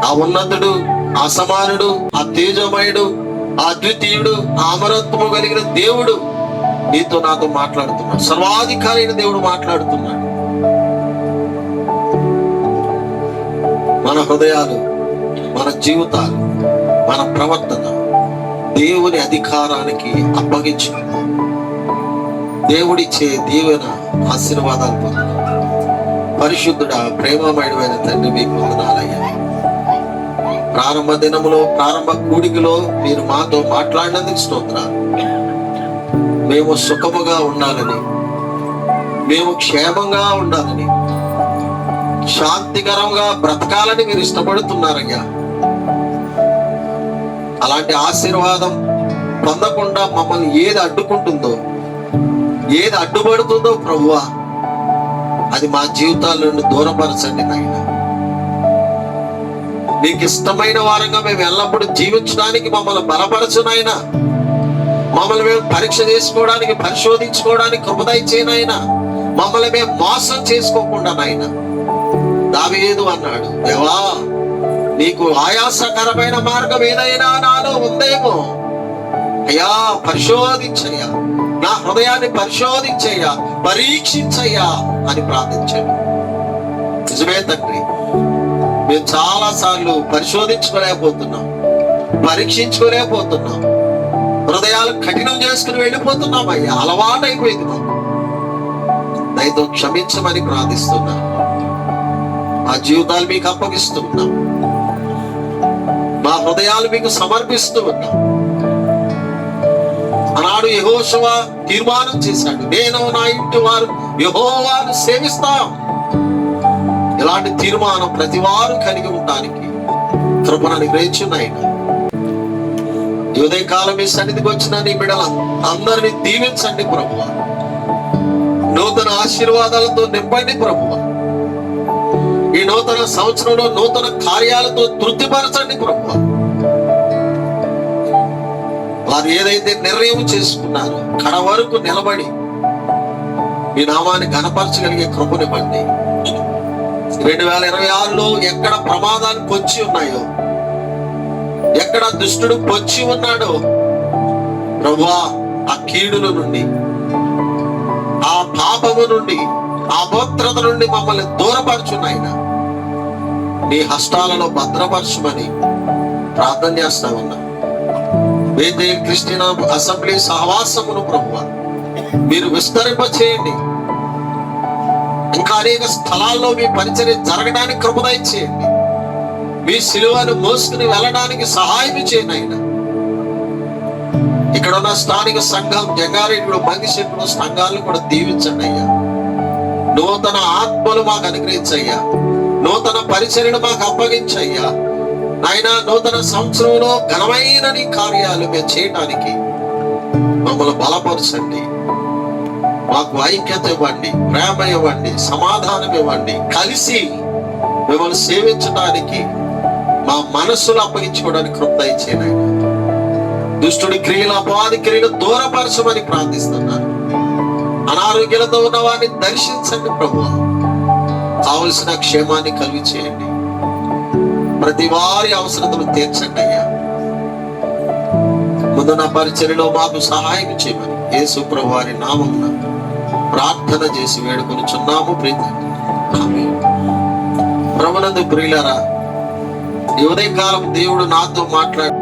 Speaker 1: ఆ ఉన్నతుడు, ఆ సమానుడు, ఆ తేజమయుడు, ఆ అద్వితీయుడు, ఆ అమరత్వము కలిగిన దేవుడు నీతో నాతో మాట్లాడుతున్నాడు. సర్వాధికారి అయిన దేవుడు మాట్లాడుతున్నాడు. మన హృదయాలు, మన జీవితాలు, మన ప్రవర్తన దేవుని అధికారానికి అప్పగించుకుందాం. దేవుడిచ్చే దీవెన ఆశీర్వాదాలు పొందుదాం. పరిశుద్ధుడా, ప్రేమమయుడైన తండ్రి, మీకు వందనాలయ్యా. ప్రారంభ దినములో, ప్రారంభ కూడికలో మీరు మాతో మాట్లాడినందుకు స్తోత్రాలు. మేము సుఖముగా ఉండాలని, మేము క్షేమంగా ఉండాలని, శాంతికరంగా బ్రతకాలని మీరు ఇష్టపడుతున్నారయ్యా. అలాంటి ఆశీర్వాదం పొందకుండా మమ్మల్ని ఏది అడ్డుకుంటుందో, ఏది అడ్డుపడుతుందో ప్రభువా, అది మా జీవితాల నుండి దూరపరచండి నాయన. నీకు ఇష్టమైన వారంగా మేము ఎల్లప్పుడూ జీవించడానికి మమ్మల్ని బలపరచునైనా, మమ్మల్ని మేము పరీక్ష చేసుకోవడానికి, పరిశోధించుకోవడానికి కృప దయచేయనైనా, మమ్మల్ని మేము మోసం చేసుకోకుండా నాయన. దావీదు అన్నాడు, దేవా నీకు ఆయాసకరమైన మార్గం ఏదైనా నాలో ఉందేమో అయ్యా, పరిశోధించయ్యా, నా హృదయాన్ని పరిశోధించయ్యా, పరీక్షించయ్యా అని ప్రార్థించాడు. నిజమే తండ్రి, మేము చాలా సార్లు పరిశోధించుకోలేకపోతున్నాం, పరీక్షించుకోలేకపోతున్నాం, హృదయాలు కఠినం చేసుకుని వెళ్ళిపోతున్నాం అయ్యా. అలవాటైపోయింది మాకు. దయతో క్షమించమని ప్రార్థిస్తున్నా. మా జీవితాలు మీకు అప్పగిస్తున్నాం, మా హృదయాలు మీకు సమర్పిస్తూ ఉన్నాం. ఆనాడు యెహోషువ తీర్మానం చేశాడు, నేను నా ఇంటి వారు యెహోవాను సేవిస్తాం. ఇలాంటి తీర్మానం ప్రతి వారు కలిగి ఉండడానికి కృపను అనుగ్రహించున్నాయన. ఈ ఉదయకాలం మీ సన్నిధికి వచ్చిన నీ బిడ్డల అందరినీ దీవించండి ప్రభువా. నూతన ఆశీర్వాదాలతో నింపండి ప్రభువా. ఈ నూతన సంవత్సరంలో నూతన కార్యాలతో తృప్తిపరచండి ప్రభువా. వారు ఏదైతే నిర్ణయం చేసుకున్నారో కడ వరకు నిలబడి మీ నామాన్ని ఘనపరచగలిగే కృపనివ్వండి. 2026లో ఎక్కడ ప్రమాదాలు పొంచి ఉన్నాయో, ఎక్కడ దుష్టుడు పొంచి ఉన్నాడో ప్రభువా, ఆ కీడుల నుండి, ఆ పాపము నుండి, ఆ అభద్రత నుండి మమ్మల్ని దూరపరచున్నాయన. నీ హస్తాలలో భద్రపరచుమని ప్రార్థన చేస్తా ఉన్నా. బేతేల్ క్రిస్టియన్ అసెంబ్లీ సహవాసమును ప్రభువా మీరు విస్తరింప చేయండి. ఇంకా అనేక స్థలాల్లో మీ పరిచర్య జరగడానికి కృప దయచేయండి. మీ సిలువను మోసుకుని వెళ్ళడానికి సహాయం చేయండి ఆయన. ఇక్కడ ఉన్న స్థానిక సంఘం, జంగారెడ్డిలో, మంగిశెట్టులో సంఘాలను కూడా దీవించండి అయ్యా. నూతన ఆత్మలు మాకు అనుగ్రహించయ్యా, నూతన పరిచర్యను మాకు అప్పగించయ్యా. నాయన నూతన సంవత్సరంలో ఘనమైన నీ కార్యాలు మేము చేయటానికి మమ్మల్ని బలపరచండి. మాకు ఐక్యత ఇవ్వండి, ప్రేమ ఇవ్వండి, సమాధానం ఇవ్వండి. కలిసి మిమ్మల్ని సేవించడానికి మా మనస్సులు అప్పగించుకోవడానికి కృప దయచేయండి. దుష్టుడి క్రియలు, అపవాది క్రియలు దూరపరచమని ప్రార్థిస్తున్నాను. అనారోగ్యాలతో ఉన్న వారిని దర్శించండి ప్రభువా. కావలసిన క్షేమాన్ని కలిగి చేయండి. ప్రతి వారి అవసరతలు తీర్చండి అయ్యా. ముందు నా పరిచర్యలో మాకు సహాయం చేయమని యేసు ప్రభు వారి నామమున ప్రార్థన చేసి వేడుకొనుచున్నాము ప్రీతి. ఆమేన్. ప్రభునందు ప్రియులారా, ఈ ఉదయకాలం దేవుడు నాతో మాట్లాడు